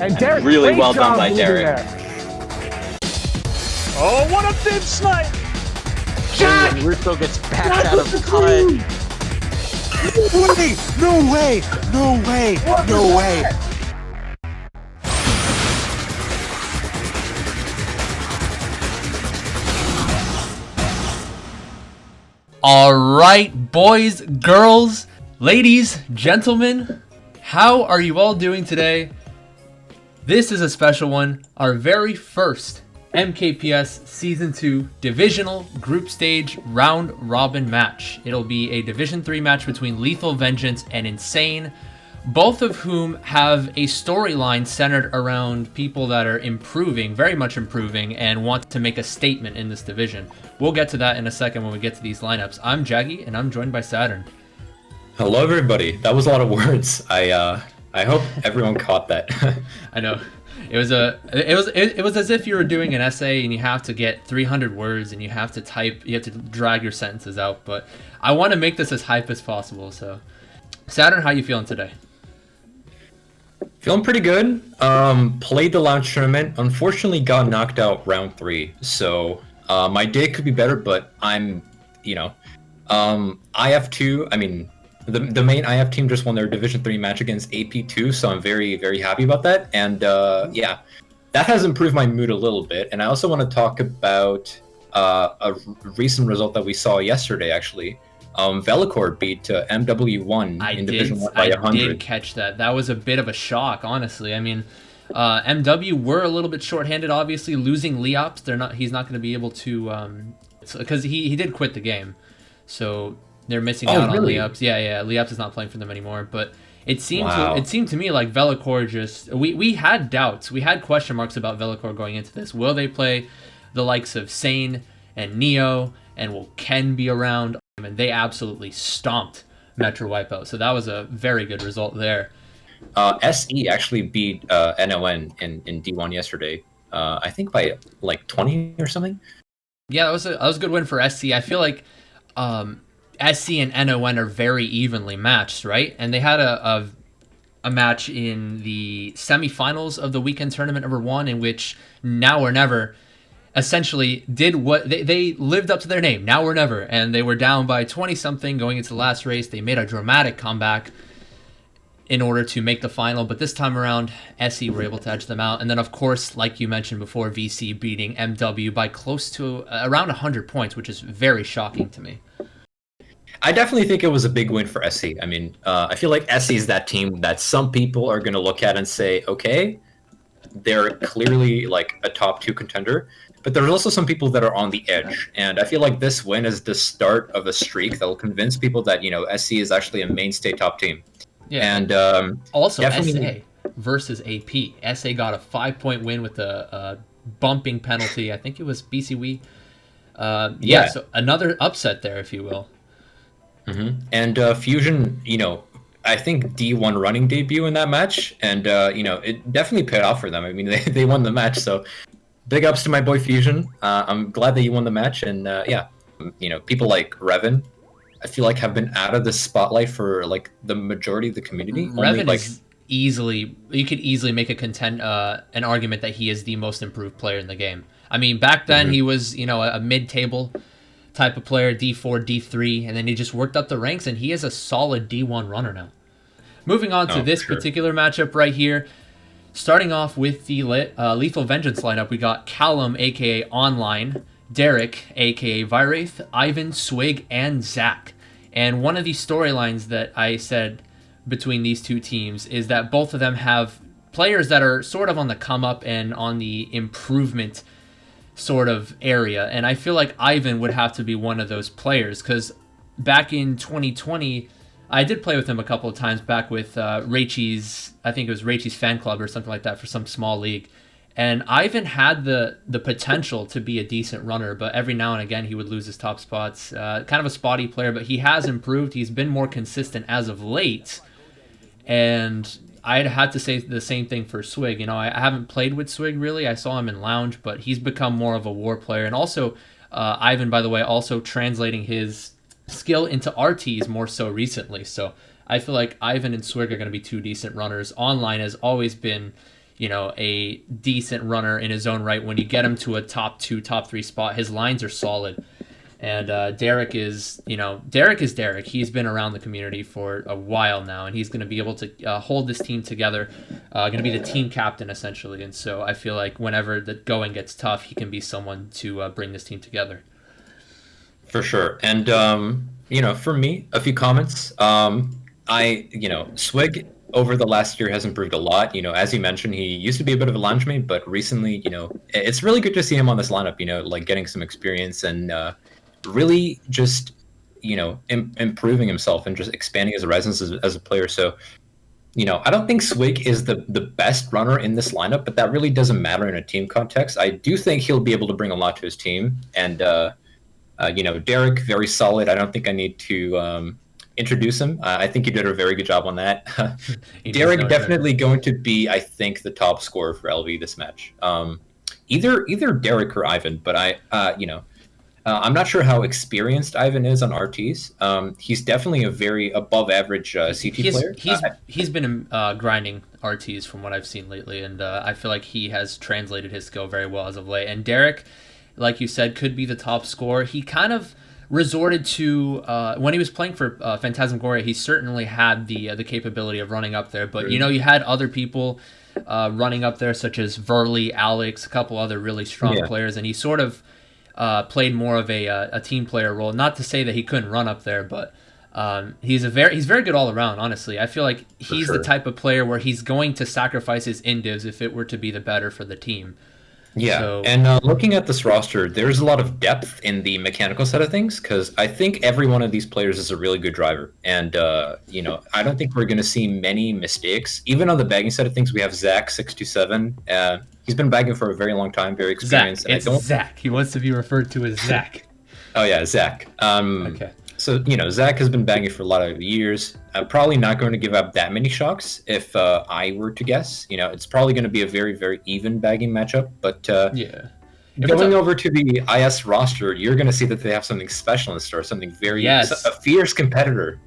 And Derek, Really well job done by moving Derek. there. Oh, what a big snipe! Jack! And Russo gets backed out of the cut. No way! No way! No way! All right, boys, girls, ladies, gentlemen, how are you all doing today? This is a special one, our very first MKPS Season 2 Divisional Group Stage Round Robin match. It'll be a Division 3 match between Lethal Vengeance and Insane, both of whom have a storyline centered around people that are improving, very much improving, and want to make a statement in this division. We'll get to that in a second when we get to these lineups. I'm Jaggy, and I'm joined by Saturn. Hello, everybody. That was a lot of words. I hope everyone caught that. I know. It was as if you were doing an essay and you have to get 300 words and you have to drag your sentences out. But I want to make this as hype as possible. So, Saturn, how you feeling today? Feeling pretty good. Played the launch tournament. Unfortunately, got knocked out round 3. So my day could be better, but I'm, IF2. I mean, the main IF team just won their Division 3 match against AP2, so I'm very, very happy about that. And yeah, that has improved my mood a little bit. And I also want to talk about a recent result that we saw yesterday, actually. Velicor beat MW1 in Division 1 by 100. I did catch that. That was a bit of a shock, honestly. I mean, MW were a little bit shorthanded, obviously, losing Leops. He's not going to be able to, because he did quit the game. So they're missing out really? on Leops. Yeah, Leops is not playing for them anymore. But it seemed to me like Velicor just we had doubts. We had question marks about Velicor going into this. Will they play the likes of Sane and Neo, and will Ken be around? And they absolutely stomped Metro Wipeout. So that was a very good result there. SE actually beat NON in D1 yesterday. I think by like 20 or something. Yeah, that was a good win for SC. I feel like SC and NON are very evenly matched, right? And they had a match in the semifinals of the weekend tournament number 1, in which Now or Never essentially did what they lived up to their name, Now or Never, and they were down by 20 something going into the last race. They made a dramatic comeback in order to make the final, but this time around SE were able to edge them out. And then, of course, like you mentioned before, VC beating MW by close to around 100 points, which is very shocking to me. I definitely think it was a big win for SE. I mean, I feel like SE is that team that some people are going to look at and say, okay, they're clearly like a top 2 contender. But there's also some people that are on the edge. And I feel like this win is the start of a streak that will convince people that, SC is actually a mainstay top team. Yeah. And also, SA versus AP. SA got a 5-point win with a bumping penalty. I think it was BCW. Yeah, so another upset there, if you will. Mm-hmm. And Fusion, I think D1 running debut in that match. And, it definitely paid off for them. I mean, they won the match, so big ups to my boy Fusion. I'm glad that you won the match, and yeah, people like Revan, I feel like have been out of the spotlight for like the majority of the community. Revan is you could easily make an argument that he is the most improved player in the game. I mean, back then he was a mid-table type of player, D4, D3, and then he just worked up the ranks, and he is a solid D1 runner now. Moving on to this particular matchup right here. Starting off with the Lethal Vengeance lineup, we got Callum, a.k.a. Online, Derek, a.k.a. Viraith, Ivan, Swig, and Zach. And one of the storylines that I said between these two teams is that both of them have players that are sort of on the come-up and on the improvement sort of area. And I feel like Ivan would have to be one of those players, because back in 2020... I did play with him a couple of times back with Raichi's, I think it was Raichi's fan club or something like that for some small league. And Ivan had the potential to be a decent runner, but every now and again he would lose his top spots. Kind of a spotty player, but he has improved. He's been more consistent as of late. And I'd have to say the same thing for Swig. I haven't played with Swig really. I saw him in Lounge, but he's become more of a war player. And also, Ivan, by the way, also translating his skill into RTs more so recently. So I feel like Ivan and Swig are going to be two decent runners. Online has always been, a decent runner in his own right. When you get him to a top 2, top 3 spot, his lines are solid. And Derek is Derek. He's been around the community for a while now, and he's going to be able to hold this team together. Going to be the team captain essentially, and so I feel like whenever the going gets tough, he can be someone to bring this team together. For sure. And for me, a few comments. Swig over the last year has improved a lot. As you mentioned, he used to be a bit of a lounge mate, but recently, it's really good to see him on this lineup. Like getting some experience and really just improving himself and just expanding his horizons as a player. So I don't think Swig is the best runner in this lineup, but that really doesn't matter in a team context. I do think he'll be able to bring a lot to his team. And Derek, very solid. I don't think I need to introduce him. I think he did a very good job on that. Derek definitely going to be, I think, the top scorer for LV this match. Either Derek or Ivan, but I'm not sure how experienced Ivan is on RTs. He's definitely a very above average CT player. He's been grinding RTs from what I've seen lately, and I feel like he has translated his skill very well as of late. And Derek, like you said, could be the top scorer. He kind of resorted to when he was playing for Phantasmagoria, he certainly had the capability of running up there, but you had other people running up there such as Verley, Alex, a couple other really strong players, and he sort of played more of a team player role. Not to say that he couldn't run up there, but he's very good all around. Honestly, I feel like he's the type of player where he's going to sacrifice his indivs if it were to be the better for the team. Yeah, so, and looking at this roster, there's a lot of depth in the mechanical side of things, because I think every one of these players is a really good driver. And, I don't think we're going to see many mistakes. Even on the bagging side of things, we have Zach, 627. He's been bagging for a very long time, very experienced. Zach. He wants to be referred to as Zach. Oh, yeah, Zach. Okay. So, Zach has been bagging for a lot of years. I'm probably not going to give up that many shocks if I were to guess. It's probably going to be a very, very even bagging matchup. But going over to the IS roster, you're going to see that they have something special in store, something very a fierce competitor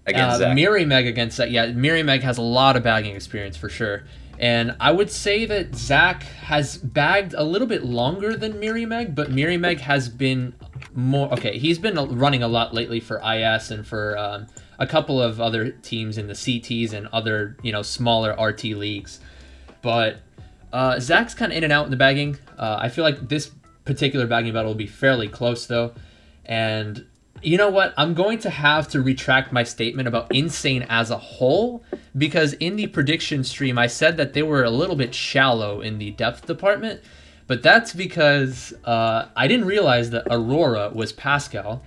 against Zach. Mirimeg against Zach. Yeah, Mirimeg has a lot of bagging experience for sure. And I would say that Zach has bagged a little bit longer than Mirimeg, but Mirimeg has been more... Okay, he's been running a lot lately for IS and for a couple of other teams in the CTs and other, smaller RT leagues. But Zach's kind of in and out in the bagging. I feel like this particular bagging battle will be fairly close, though. And you know what? I'm going to have to retract my statement about Insane as a whole, because in the prediction stream, I said that they were a little bit shallow in the depth department, but that's because I didn't realize that Aurora was Pascal,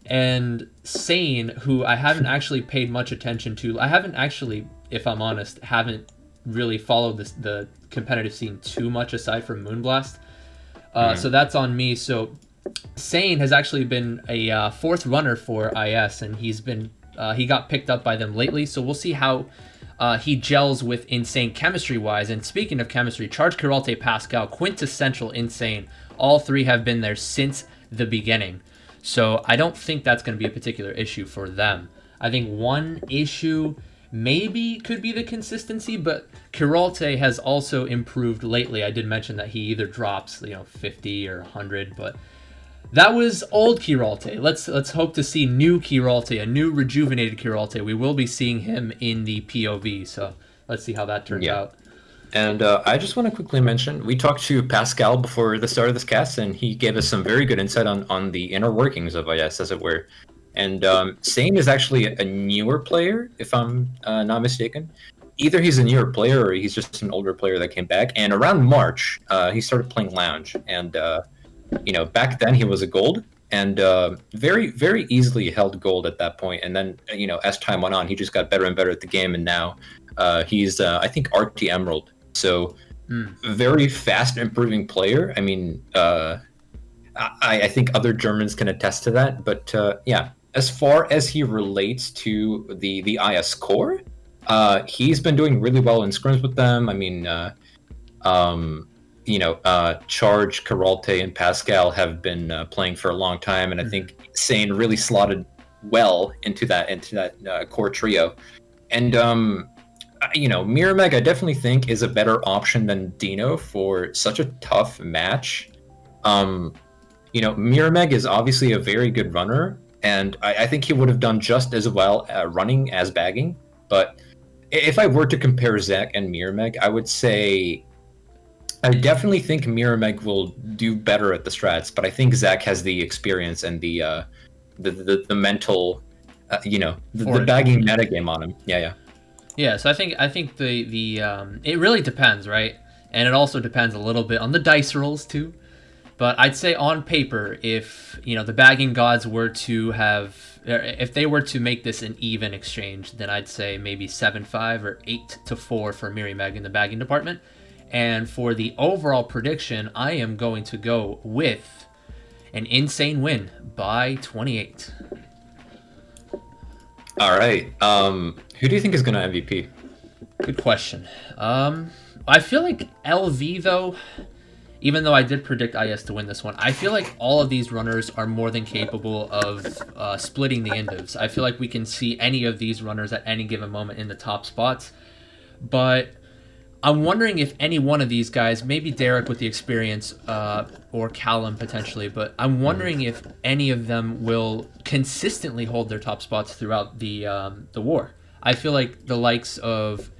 and Sane, who I haven't actually paid much attention to. I haven't actually, if I'm honest, haven't really followed the competitive scene too much aside from Moonblast. So that's on me. So Sane has actually been a fourth runner for IS, and he got picked up by them lately. So we'll see how he gels with Insane chemistry-wise. And speaking of chemistry, Charge, Karalte, Pascal, quintessential Insane. All three have been there since the beginning. So I don't think that's going to be a particular issue for them. I think one issue maybe could be the consistency, but Karalte has also improved lately. I did mention that he either drops 50 or 100, but that was old Kiralte. Let's hope to see new Kiralte, a new rejuvenated Kiralte. We will be seeing him in the POV, so let's see how that turns out. And I just want to quickly mention, we talked to Pascal before the start of this cast, and he gave us some very good insight on the inner workings of IS, as it were. And Sane is actually a newer player, if I'm not mistaken. Either he's a newer player or he's just an older player that came back. And around March, he started playing Lounge, and back then he was a gold, and very, very easily held gold at that point. And then, as time went on, he just got better and better at the game, and now he's, I think, RT Emerald. So, very fast improving player. I mean, I think other Germans can attest to that. But as far as he relates to the IS core, he's been doing really well in scrims with them. I mean, Charge, Karalte, and Pascal have been playing for a long time, and I think Sane really slotted well into that core trio. And Miramac I definitely think is a better option than Dino for such a tough match. Miramac is obviously a very good runner, and I think he would have done just as well running as bagging. But if I were to compare Zach and Miramac, I would say I definitely think Miramac will do better at the strats, but I think Zach has the experience and the mental, the bagging metagame on him. Yeah. Yeah, so I think the it really depends, right? And it also depends a little bit on the dice rolls too. But I'd say on paper, if the bagging gods were to if they were to make this an even exchange, then I'd say maybe 7-5 or 8-4 for Miramac in the bagging department. And for the overall prediction, I am going to go with an insane win by 28. All right. Who do you think is going to MVP? Good question. I feel like LV, though, even though I did predict IS to win this one, I feel like all of these runners are more than capable of splitting the indivs. I feel like we can see any of these runners at any given moment in the top spots. But I'm wondering if any one of these guys, maybe Derek with the experience, or Callum potentially, but I'm wondering if any of them will consistently hold their top spots throughout the war. I feel like the likes of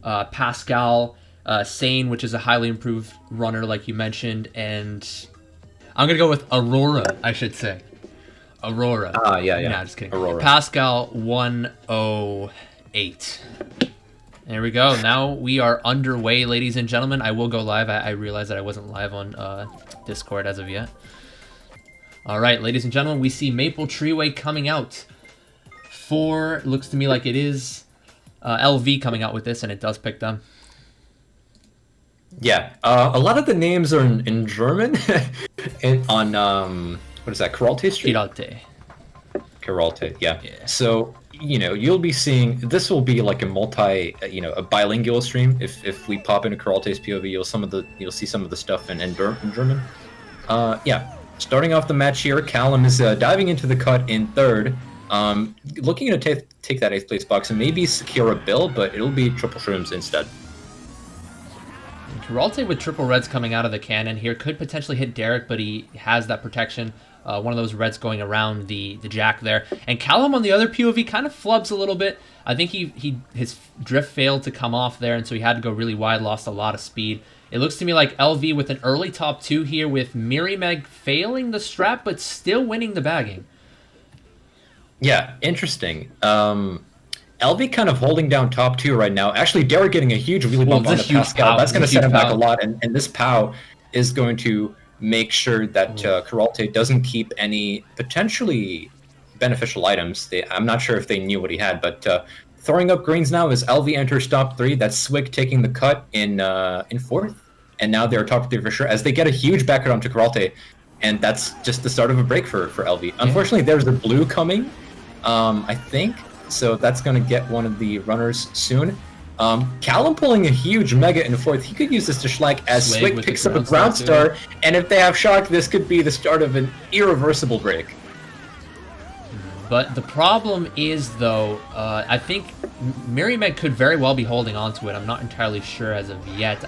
Pascal, Sane, which is a highly improved runner, like you mentioned, and I'm gonna go with Aurora. I should say Aurora. Yeah. Nah, just kidding. Aurora. Pascal 108. There we go. Now we are underway, ladies and gentlemen. I will go live. I realized that I wasn't live on Discord as of yet. All right, ladies and gentlemen, we see Maple Treeway coming out. Looks to me like it is LV coming out with this, and it does pick them. Yeah, a lot of the names are in German, on what is that? Karalte Street. Karalte, yeah. So you'll be seeing this will be like a a bilingual stream. If we pop into Karalte's POV, you'll see some of the stuff in German. Yeah, starting off the match here, Callum is diving into the cut in third. Looking to take that 8th place box and maybe secure a bill, but it'll be triple shrooms instead. Karalte with triple reds coming out of the cannon here could potentially hit Derek, but he has that protection. One of those reds going around the jack there. And Callum on the other POV kind of flubs a little bit. I think his drift failed to come off there, and so he had to go really wide, lost a lot of speed. It looks to me like LV with an early top 2 here, with Miramac failing the strap but still winning the bagging. Yeah, interesting. LV kind of holding down top 2 right now. Actually, Derek getting a huge wheelie bump on the Pascal. That's going to set him back a lot, and this POW is going to make sure that Karalte doesn't keep any potentially beneficial items. I'm not sure if they knew what he had, but throwing up greens now as LV enters top 3. That's Swig taking the cut in 4th, and now they're top 3 for sure, as they get a huge back onto Karalte, and that's just the start of a break for LV. Unfortunately, there's a blue coming, I think, so that's going to get one of the runners soon. Callum pulling a huge mega in 4th. He could use this to schlag as Swig picks up a ground star, and if they have shock, this could be the start of an irreversible break. But the problem is, though, I think Miramac could very well be holding on to it. I'm not entirely sure as of yet.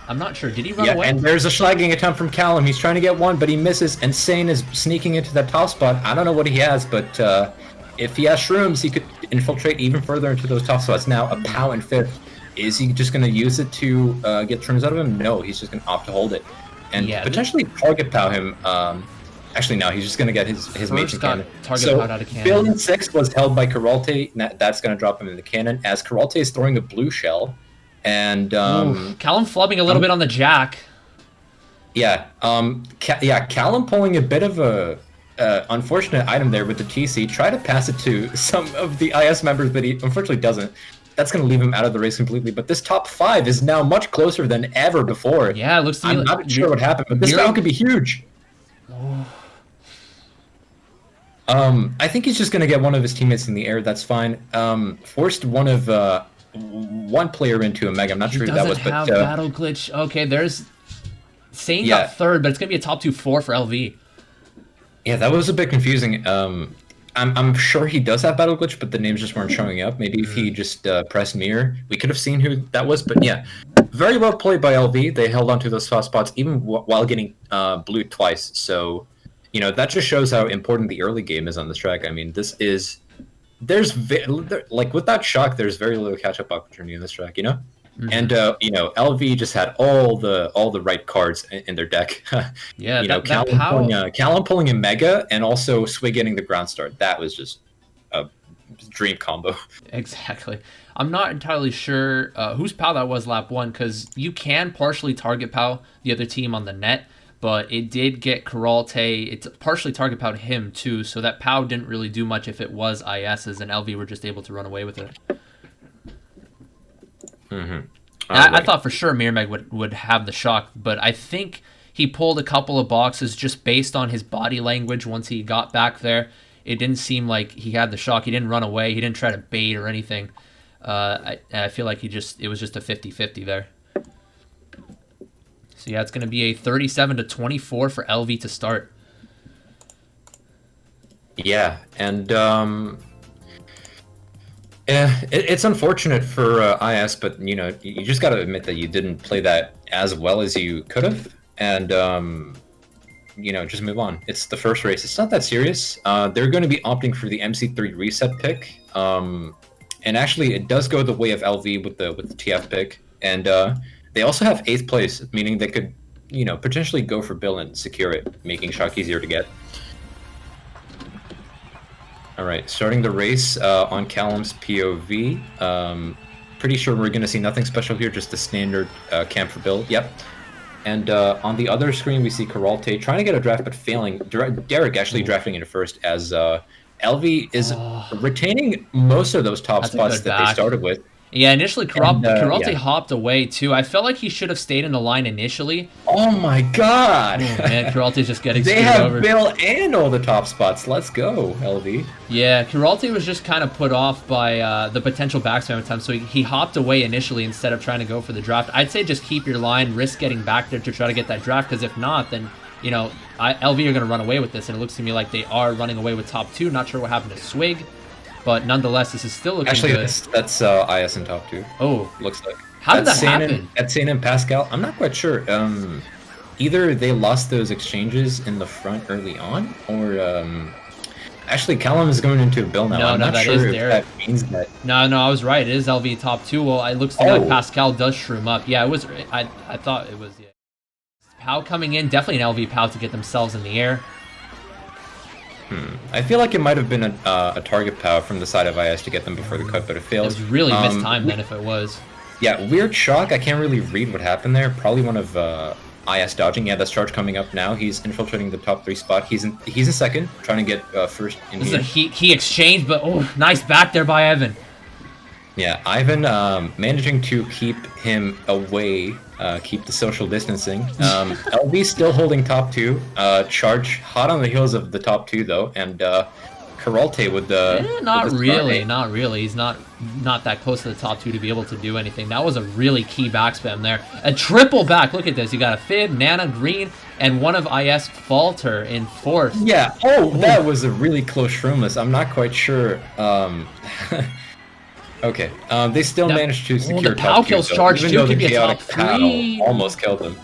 I'm not sure. Did he run away? And there's a slagging attempt from Callum. He's trying to get one, but he misses, and Sane is sneaking into that top spot. I don't know what he has, but if he has shrooms, he could infiltrate even further into those top spots. Now, a POW in 5th. Is he just going to use it to get shrooms out of him? No, he's just going to opt to hold it. And potentially target POW him. Actually, no, he's just going to get his mage cannon. So, out of cannon. Bill in 6th was held by Karalte. That's going to drop him in the cannon, as Karalte is throwing a blue shell. And Callum flubbing a little bit on the jack. Yeah, Callum pulling a bit of a unfortunate item there with the TC. Try to pass it to some of the IS members, but he unfortunately doesn't. That's going to leave him out of the race completely. But this top 5 is now much closer than ever before. Yeah, it looks to me I'm not sure what happened, but this round could be huge. I think he's just going to get one of his teammates in the air. That's fine. Forced one player into a mega. I'm not sure who that was, but have battle glitch. Okay, there's Sane got 3rd, but it's going to be a top 2-4 for LV. Yeah, that was a bit confusing. I'm sure he does have battle glitch, but the names just weren't showing up. Maybe if he just pressed mirror, we could have seen who that was. But yeah, very well played by LV. They held on to those soft spots even while getting blued twice. So, you know, that just shows how important the early game is on this track. I mean, like with that shock, there's very little catch up opportunity in this track. You know. And you know, LV just had all the right cards in their deck. Yeah, you know, Callum pulling a Mega and also Swig getting the ground start. That was just a dream combo. Exactly. I'm not entirely sure whose POW that was lap 1, because you can partially target POW the other team on the net, but it did get Karalte. It's partially target POW'd him too, so that POW didn't really do much if it was IS's, and LV were just able to run away with it. I thought for sure Mirmeg would have the shock, but I think he pulled a couple of boxes just based on his body language once he got back there. It didn't seem like he had the shock. He didn't run away. He didn't try to bait or anything. I feel like it was just a 50-50 there. So yeah, it's going to be a 37-24 for LV to start. Yeah, and it's unfortunate for IS, but you know, you just got to admit that you didn't play that as well as you could have, and you know, just move on. It's the first race. It's not that serious. They're going to be opting for the MC3 reset pick, and actually, it does go the way of LV with the TF pick, and they also have 8th place, meaning they could, you know, potentially go for Bill and secure it, making shock easier to get. All right, starting the race on Callum's POV. Pretty sure we're going to see nothing special here, just the standard camp for Bill. Yep. And on the other screen, we see Karalte trying to get a draft, but failing. Derek actually drafting into first, as LV is retaining most of those top spots that they started with. Yeah, initially Karalte hopped away too. I felt like he should have stayed in the line initially. Oh my god! Oh, man, Karalte's just getting they screwed have over. Bill and all the top spots. Let's go, LV. Yeah, Karalte was just kind of put off by the potential backspam attempt, so he hopped away initially instead of trying to go for the draft. I'd say just keep your line, risk getting back there to try to get that draft, because if not, then, you know, LV are going to run away with this, and it looks to me like they are running away with top 2. Not sure what happened to Swig. But nonetheless, this is still looking good. Actually, that's IS in top 2. Oh. Looks like. How did that happen? At Saturn and Pascal, I'm not quite sure. Either they lost those exchanges in the front early on, or actually Callum is going into a Bill now. I'm not sure if that means that. No, I was right. It is LV top 2. Well, it looks like Pascal does shroom up. Yeah, it was. I thought it was. Yeah. POW coming in, definitely an LV POW to get themselves in the air. I feel like it might have been a target POW from the side of IS to get them before the cut, but it failed. It was really mistimed then if it was. Yeah, weird shock. I can't really read what happened there. Probably one of IS dodging. Yeah, that's Charge coming up now. He's infiltrating the top 3 spot. He's in second, trying to get first in this here. Is a he exchanged, but nice back there by Evan. Yeah, Ivan managing to keep him away, keep the social distancing. LV still holding top 2. Charge hot on the heels of the top 2 though, and Karalte with the not really. He's not that close to the top 2 to be able to do anything. That was a really key backspam there. A triple back. Look at this. You got a Fib, Nana, Green, and one of IS Falter in 4th. Yeah. That was a really close shroomless. I'm not quite sure. Okay, they still managed to secure the POW kills Charge too. Could be a top 3. Almost killed him.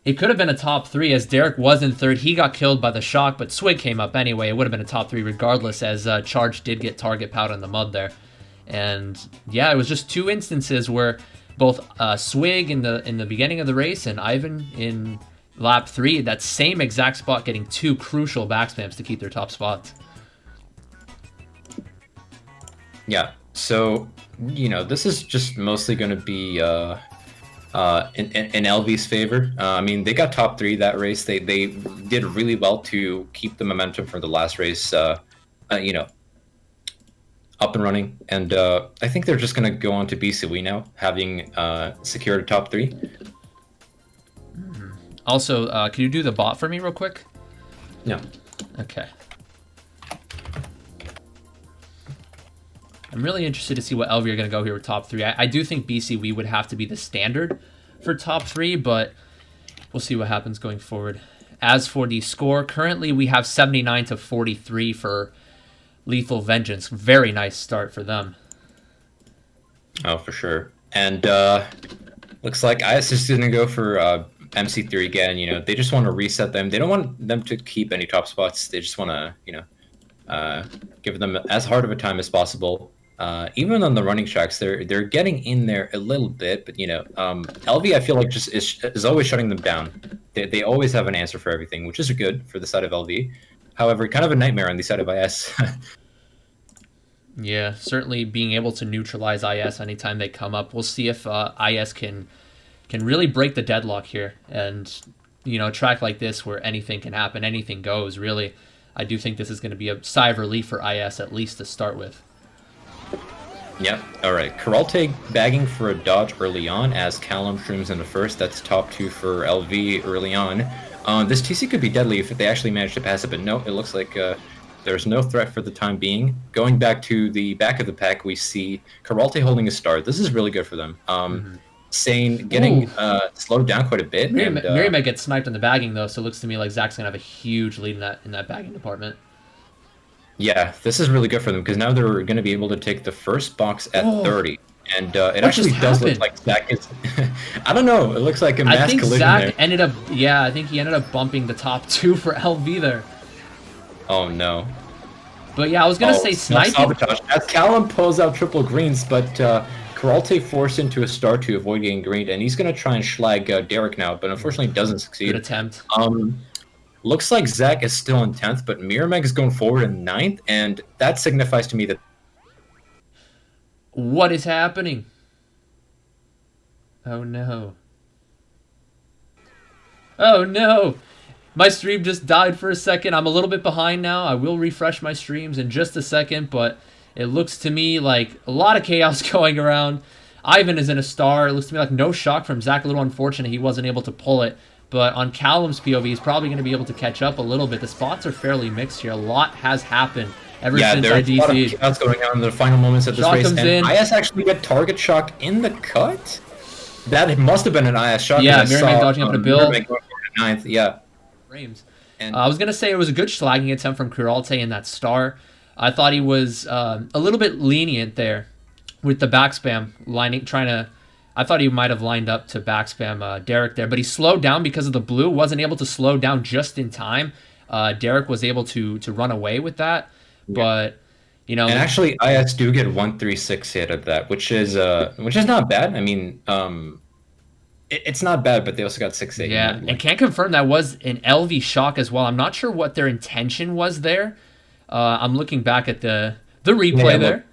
It could have been a top 3 as Derek was in 3rd. He got killed by the shock, but Swig came up anyway. It would have been a top 3 regardless, as Charge did get target POW'd in the mud there. And yeah, it was just 2 instances where both Swig in the beginning of the race and Ivan in lap 3, that same exact spot, getting 2 crucial backspams to keep their top spots. Yeah, so, you know, this is just mostly going to be in LV's favor. I mean, they got top 3 that race. They did really well to keep the momentum from the last race, you know, up and running. And I think they're just going to go on to BCW now, having secured a top 3. Also, can you do the bot for me real quick? No. Okay. I'm really interested to see what LV are going to go here with top 3. I do think BCW would have to be the standard for top 3, but we'll see what happens going forward. As for the score, currently we have 79 to 43 for Lethal Vengeance. Very nice start for them. Oh, for sure. And looks like IS is going to go for MC3 again. You know, they just want to reset them. They don't want them to keep any top spots. They just want to, you know, give them as hard of a time as possible. Even on the running tracks, they're getting in there a little bit, but you know, LV I feel like just is always shutting them down. They always have an answer for everything, which is good for the side of LV. However, kind of a nightmare on the side of IS. Yeah, certainly being able to neutralize IS anytime they come up. We'll see if IS can really break the deadlock here. And, you know, a track like this where anything can happen, anything goes, really, I do think this is going to be a sigh of relief for IS, at least to start with. Yep. All right. Karalte bagging for a dodge early on as Callum shrooms into first. That's top 2 for LV early on. This TC could be deadly if they actually manage to pass it, but no, it looks like there's no threat for the time being. Going back to the back of the pack, we see Karalte holding a start. This is really good for them. Sane getting slowed down quite a bit. Miri might get sniped in the bagging, though, so it looks to me like Zach's going to have a huge lead in that bagging department. Yeah, this is really good for them because now they're going to be able to take the first box at 30. And it actually does look like Zach is... I don't know. It looks like a mass collision there. I think Zach ended up... Yeah, I think he ended up bumping the top 2 for LV there. Oh, no. But yeah, I was going to say sniping... Sabotage. As Callum pulls out triple greens, but Karalte forced into a star to avoid getting greened, and he's going to try and schlag Derek now, but unfortunately doesn't succeed. Good attempt. Looks like Zach is still in 10th, but Mirameg is going forward in 9th, and that signifies to me that... What is happening? Oh, no. Oh, no! My stream just died for a second. I'm a little bit behind now. I will refresh my streams in just a second, but it looks to me like a lot of chaos going around. Ivan is in a star. It looks to me like no shock from Zach. A little unfortunate he wasn't able to pull it. But on Callum's POV, he's probably going to be able to catch up a little bit. The spots are fairly mixed here. A lot has happened ever since I DC'd. Yeah, there's a lot of chaos going on in the final moments of this Shock race. comes And in. IS actually got target shock in the cut? That must have been an IS shot. Yeah, Mirameg dodging up to Bill. Mirameg going for 9th, yeah. Frames. And I was going to say it was a good slagging attempt from Kuralte in that star. I thought he was a little bit lenient there with the backspam, I thought he might have lined up to backspam Derek there, but he slowed down because of the blue, wasn't able to slow down just in time. Derek was able to run away with that, but, you know... And actually, IS do get 136 hit of that, which is not bad. I mean, it's not bad, but they also got 6-8. Yeah, and can't confirm that was an LV shock as well. I'm not sure what their intention was there. I'm looking back at the replay there.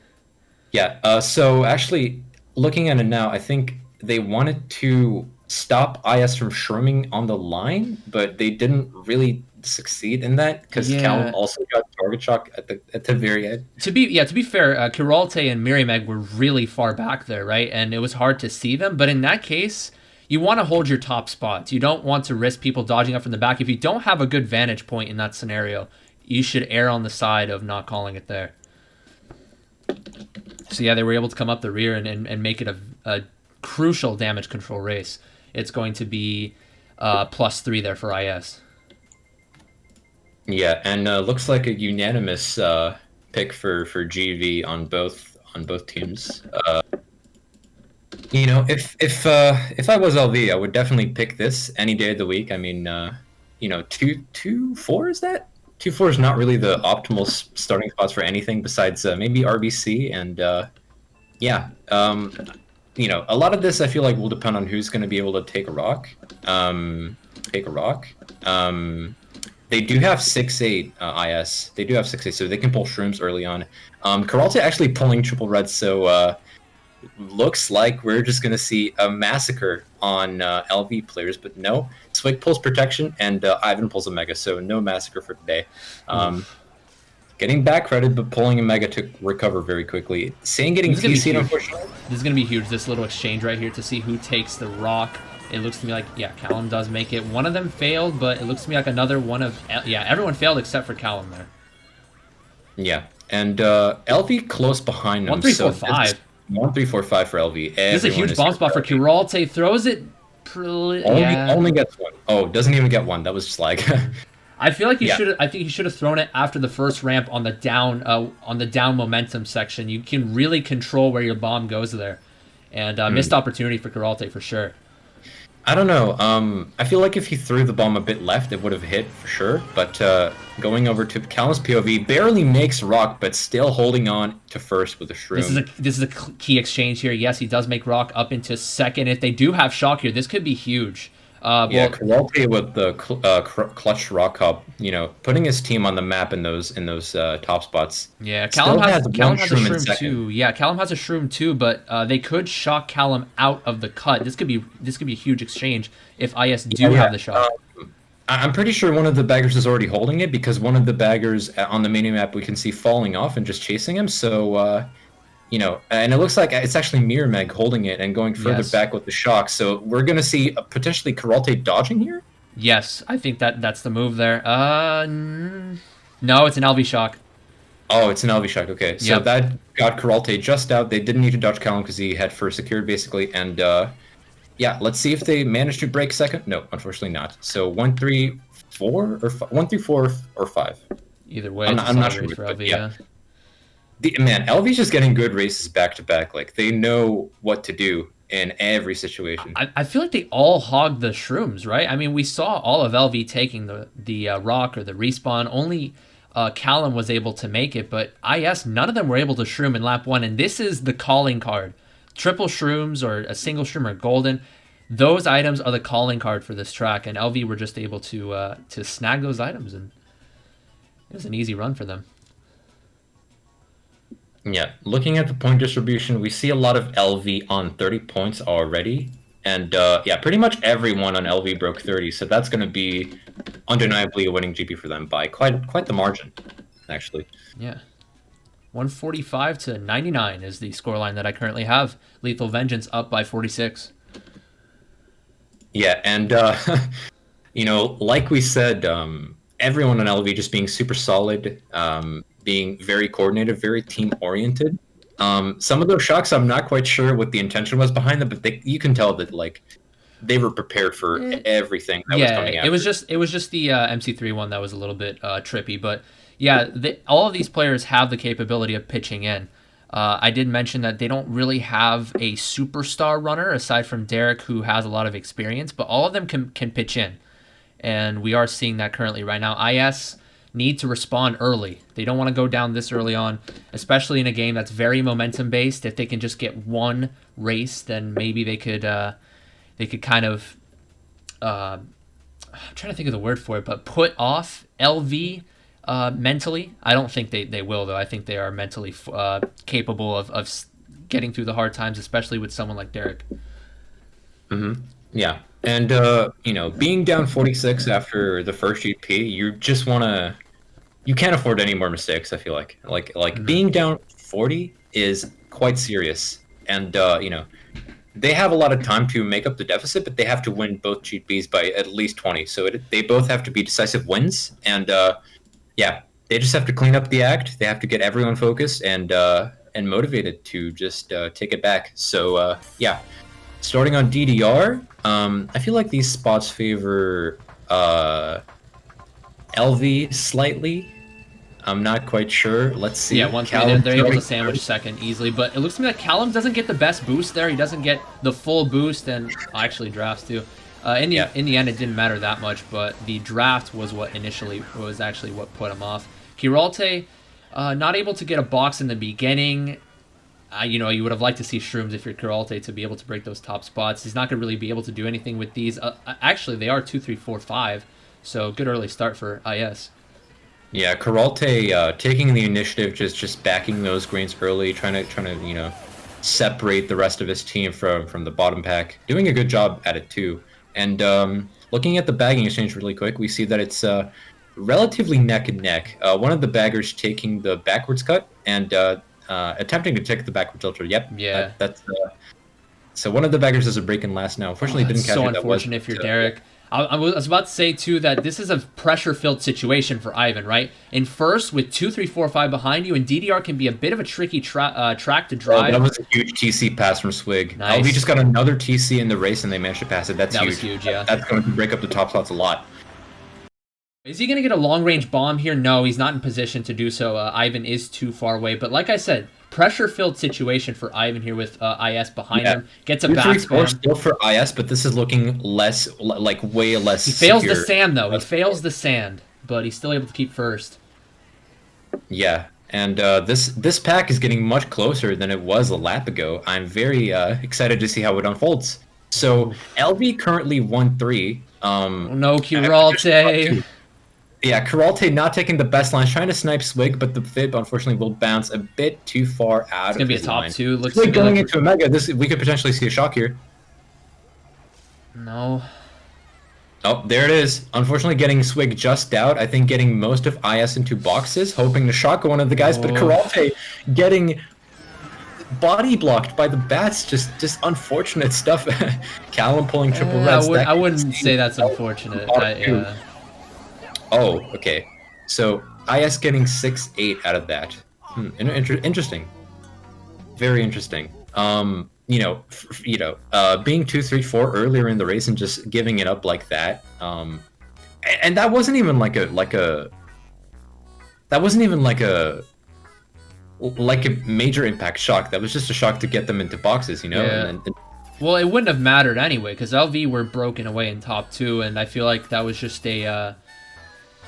Yeah, so actually, looking at it now, I think they wanted to stop IS from shrooming on the line, but they didn't really succeed in that because Callum also got target shock at the very end. To be fair, Kiralte and Mirameg were really far back there, right? And it was hard to see them. But in that case, you want to hold your top spots. You don't want to risk people dodging up from the back. If you don't have a good vantage point in that scenario, you should err on the side of not calling it there. So yeah, they were able to come up the rear and make it a crucial damage control race. It's going to be +3 there for IS. Yeah, and looks like a unanimous pick for GV on both teams. You know, if I was LV, I would definitely pick this any day of the week. I mean, you know, 2-4 is that? 2-4 is not really the optimal starting spots for anything besides maybe RBC and yeah. You know, a lot of this I feel like will depend on who's going to be able to take a rock. They do have 6-8 IS. They do have 6-8, so they can pull shrooms early on. Karalte actually pulling triple red, so looks like we're just going to see a massacre on LV players, but no. Swig pulls protection, and Ivan pulls a mega, so no massacre for today. Getting back credit, but pulling a mega to recover very quickly. Sane getting TC'd, unfortunately. This is going to be huge, this little exchange right here to see who takes the rock. It looks to me like, yeah, Callum does make it. One of them failed, but it looks to me like another one of... Yeah, everyone failed except for Callum there. Yeah, and LV close behind them. 1-3-4-5. 1-3-4-5 for LV. This is a huge bomb spot for Kiralte. Throws it Only gets one. Oh, doesn't even get one. That was just like. I feel like Yeah. I think he should have thrown it after the first ramp on the down momentum section. You can really control where your bomb goes there, and missed opportunity for Karalte for sure. I don't know. I feel like if he threw the bomb a bit left, it would have hit for sure. But going over to Callum's POV, barely makes Rock, but still holding on to first with the shroom. This is a key exchange here. Yes, he does make Rock up into second. If they do have shock here, this could be huge. Karalte with the clutch Rock Hop, putting his team on the map in those top spots. Yeah, Callum has a shroom in shroom second. too. Yeah, Callum has a shroom too, but they could shock Callum out of the cut. This could be a huge exchange if IS do have the shock. I'm pretty sure one of the baggers is already holding it because one of the baggers on the mini-map we can see falling off and just chasing him. So, and it looks like it's actually Mirmeg holding it and going further back with the shock. So we're going to see potentially Karalte dodging here? Yes, I think that's the move there. No, it's an LV shock. Oh, it's an LV shock. Okay, so Yep. that got Karalte just out. They didn't need to dodge Callum because he had first secured basically. And let's see if they managed to break second. No, unfortunately not. So 1-3-4 or 1-3-4 or 5. Either way, I'm not sure, for but LV, yeah. LV's just getting good races back to back. Like they know what to do in every situation. I feel like they all hogged the shrooms, right? I mean, we saw all of LV taking the rock or the respawn. Only Callum was able to make it, but IS, none of them were able to shroom in lap 1. And this is the calling card. Triple shrooms or a single shroom or golden. Those items are the calling card for this track, and LV were just able to snag those items, and it was an easy run for them. Yeah, looking at the point distribution, we see a lot of LV on 30 points already. And pretty much everyone on LV broke 30, so that's going to be undeniably a winning GP for them by quite the margin, actually. Yeah. 145 to 99 is the scoreline that I currently have. Lethal Vengeance up by 46. Yeah, and, like we said, everyone on LV just being super solid, being very coordinated, very team-oriented. Some of those shocks, I'm not quite sure what the intention was behind them, but you can tell that they were prepared for everything that was coming after. It was just the MC3 one that was a little bit trippy, but yeah, all of these players have the capability of pitching in. I did mention that they don't really have a superstar runner aside from Derek, who has a lot of experience, but all of them can pitch in, and we are seeing that currently right now. IS need to respond early. They don't want to go down this early on, especially in a game that's very momentum based. If they can just get one race, then maybe they could kind of I'm trying to think of the word for it, but put off LV mentally. I don't think they will, though. I think they are mentally capable of getting through the hard times, especially with someone like Derek. Mm-hmm. Yeah. And, being down 46 after the first GP, you can't afford any more mistakes, I feel like. Being down 40 is quite serious. And, they have a lot of time to make up the deficit, but they have to win both GPs by at least 20. So they both have to be decisive wins. And, they just have to clean up the act. They have to get everyone focused and motivated to just take it back. So, starting on DDR, I feel like these spots favor LV slightly. I'm not quite sure. Let's see. Yeah, they're able to sandwich second easily, but it looks to me like Callum doesn't get the best boost there. He doesn't get the full boost, and actually drafts too. In the end, it didn't matter that much, but the draft was what put him off. Kiralte, not able to get a box in the beginning. You would have liked to see shrooms if you're Kiralte to be able to break those top spots. He's not going to really be able to do anything with these. Actually, they are 2, 3, 4, 5, so good early start for IS. Yeah, Karalte taking the initiative, just backing those greens early, trying to separate the rest of his team from the bottom pack. Doing a good job at it too. And looking at the bagging exchange really quick, we see that it's relatively neck and neck. One of the baggers taking the backwards cut and attempting to take the backward tilter. Yep. Yeah. That's so one of the baggers has a break in last now. Unfortunately, didn't catch so it. unfortunate if you're Derek. I was about to say too that this is a pressure-filled situation for Ivan, right? In first, with 2, 3, 4, 5 behind you, and DDR can be a bit of a tricky track to drive. That was a huge TC pass from Swig. Nice. LV just got another TC in the race, and they managed to pass it. That was huge, yeah. That's going to break up the top slots a lot. Is he going to get a long-range bomb here? No, he's not in position to do so. Ivan is too far away. But like I said, pressure-filled situation for Ivan here with IS behind him. Gets a back spam. Still for IS, but this is looking less, like way less. He fails secure. the sand, though. He fails the sand, but he's still able to keep first. Yeah, and this pack is getting much closer than it was a lap ago. I'm very excited to see how it unfolds. So LV currently 1-3. No, Kuralte. Yeah, Kuralte not taking the best lines, trying to snipe Swig, but the fib unfortunately will bounce a bit too far out. It's gonna be a top line. 2. Looks Swig going like into a mega. We could potentially see a shock here. No. Oh, there it is. Unfortunately, getting Swig just out. I think getting most of IS into boxes, hoping to shock one of the guys, but Kuralte getting body blocked by the bats. Just unfortunate stuff. Callum pulling triple reds. I wouldn't say that's unfortunate. Oh, okay. So IS getting 6-8 out of that. Interesting. Very interesting. Being 2-3-4 earlier in the race and just giving it up like that. And that wasn't even like a major impact shock. That was just a shock to get them into boxes, you know. Yeah. Well, it wouldn't have mattered anyway because LV were broken away in top 2, and I feel like that was just a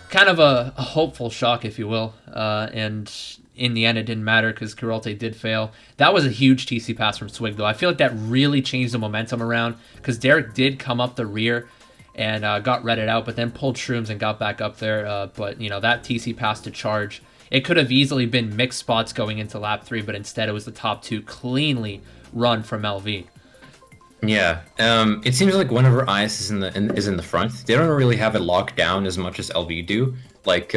kind of a hopeful shock, if you will. And in the end, it didn't matter because Kuralte did fail. That was a huge TC pass from Swig, though. I feel like that really changed the momentum around because Derek did come up the rear and got redded out, but then pulled shrooms and got back up there. But, that TC pass to charge, it could have easily been mixed spots going into lap 3, but instead it was the top 2 cleanly run from LV. Yeah, it seems like whenever IS is in the front, they don't really have it locked down as much as LV do. Like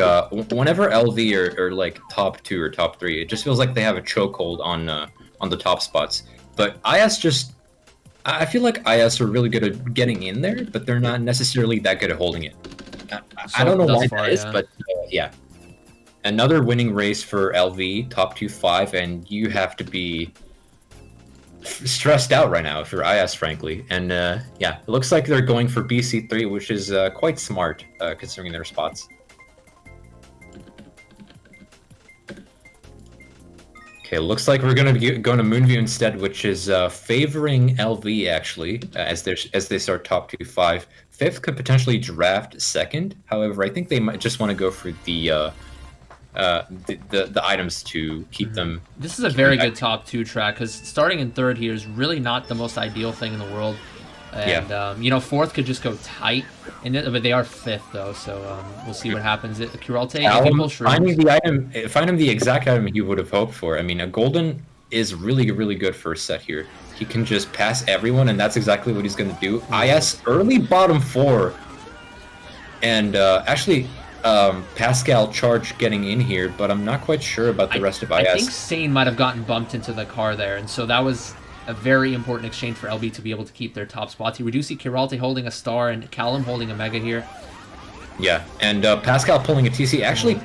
whenever LV are like top 2 or top 3, it just feels like they have a chokehold on the top spots. But I feel like IS are really good at getting in there, but they're not necessarily that good at holding it. I don't know why that is, but yeah. Another winning race for LV, top 2-5, and you have to be stressed out right now if you're IS, frankly. And it looks like they're going for BC3, which is quite smart considering their spots. Okay, looks like we're going to go to Moonview instead, which is favoring LV actually as they start top 2-5. Fifth could potentially draft second. However, I think they might just want to go for the items to keep them. This is a very good top 2 track because starting in third here is really not the most ideal thing in the world. And fourth could just go tight, but they are fifth though, so we'll see what happens. Kuralte, finding the exact item he would have hoped for. I mean, a golden is really, really good first set here. He can just pass everyone, and that's exactly what he's going to do. IS early bottom 4, and Pascal charge getting in here, but I'm not quite sure about the rest of IS. I think Sane might have gotten bumped into the car there, and so that was a very important exchange for LB to be able to keep their top spots. We do see Kuralte holding a star and Callum holding a mega here. Yeah, and Pascal pulling a TC, actually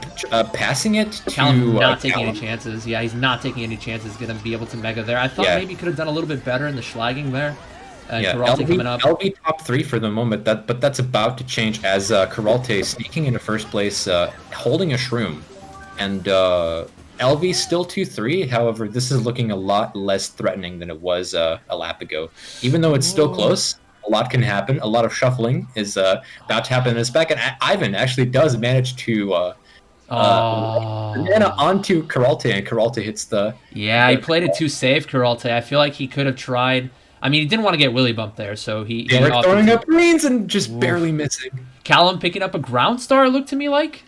passing it to Callum not taking any chances. Yeah, he's not taking any chances. Going to be able to mega there. I thought maybe he could have done a little bit better in the schlagging there. Kuralte coming up. LB top 3 for the moment, but that's about to change as Kuralte sneaking into first place, holding a shroom. And LV still 2-3, however, this is looking a lot less threatening than it was a lap ago. Even though it's still close, a lot can happen. A lot of shuffling is about to happen in this back, and Ivan actually does manage to banana onto Kuralte, and Kuralte hits the... Yeah, he played it too safe, Kuralte. I feel like he could have tried... I mean, he didn't want to get Willy bumped there, so he... throwing up greens and just barely missing. Callum picking up a ground star, looked to me like.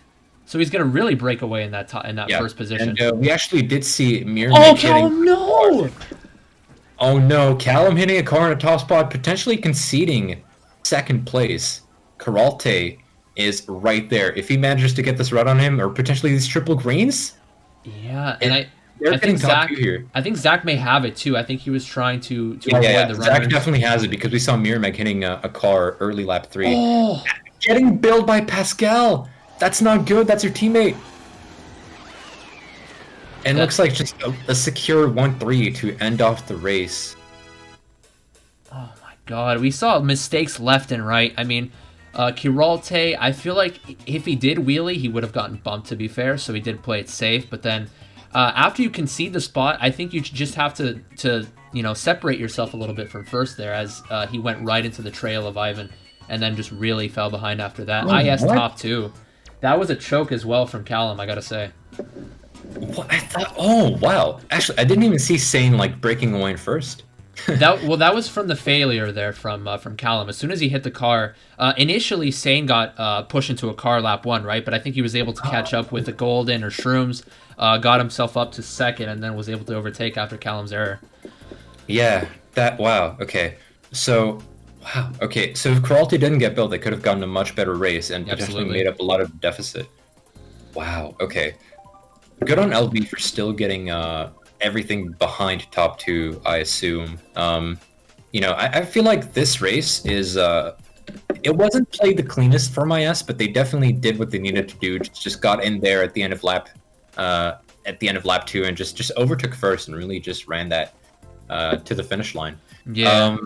So he's going to really break away in that first position. And we actually did see Mir. Oh, Callum, no! Oh, no. Callum hitting a car in a top spot, potentially conceding second place. Kuralte is right there. If he manages to get this run on him, or potentially these triple greens... Yeah, and they're I getting think top Zach. two here. I think Zach may have it too. I think he was trying to Yeah, avoid yeah. the Zach runners. definitely has it because we saw Miramac hitting a car early lap 3. Oh, Getting billed by Pascal. That's not good. That's your teammate. And looks like just a secure 1-3 to end off the race. oh my God! We saw mistakes left and right. I mean, Kiralte. I feel like if he did wheelie, he would have gotten bumped. To be fair, so he did play it safe. But then, after you concede the spot, I think you just have to separate yourself a little bit from first there, as he went right into the trail of Ivan, and then just really fell behind after that. IS what? top 2. That was a choke as well from Callum, I gotta say. What I thought? Oh wow! Actually, I didn't even see Sane like breaking away in first. That was from the failure there from Callum. As soon as he hit the car, initially Sane got pushed into a car lap 1, right? But I think he was able to catch up with the Golden or Shrooms, got himself up to second, and then was able to overtake after Callum's error. Yeah. Wow. Okay. So. Wow. Okay. So if Kiralte didn't get built, they could have gotten a much better race and potentially Absolutely. made up a lot of deficit. Wow. Okay. Good on LB for still getting everything behind top 2, I assume. I feel like this race is it wasn't played the cleanest for IS, but they definitely did what they needed to do. Just got in there at the end of lap 2 and just overtook first and really just ran that to the finish line. Yeah.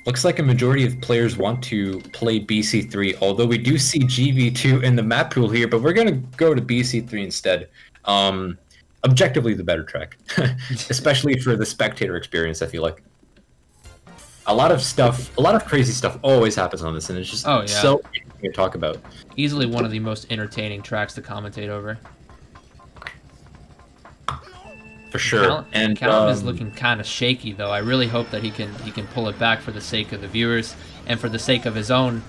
Looks like a majority of players want to play BC3, although we do see GV2 in the map pool here, but we're going to go to BC3 instead. Objectively the better track, especially for the spectator experience, I feel like. A lot of crazy stuff always happens on this, and it's just so interesting to talk about. Easily one of the most entertaining tracks to commentate over. For sure. And Callum is looking kind of shaky, though. I really hope that he can pull it back for the sake of the viewers and for the sake of his own.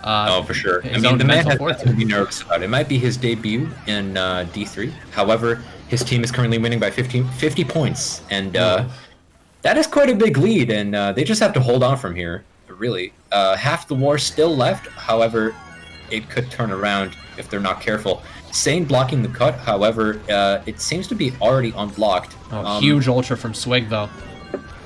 For sure. His own the man mental has fortitude. to be nervous about it. It might be his debut in D3. However, his team is currently winning by 50 points, and that is quite a big lead. And they just have to hold on from here. Really, half the war still left. However, it could turn around if they're not careful. Sane blocking the cut, however, it seems to be already unblocked. Huge ultra from Swig, though.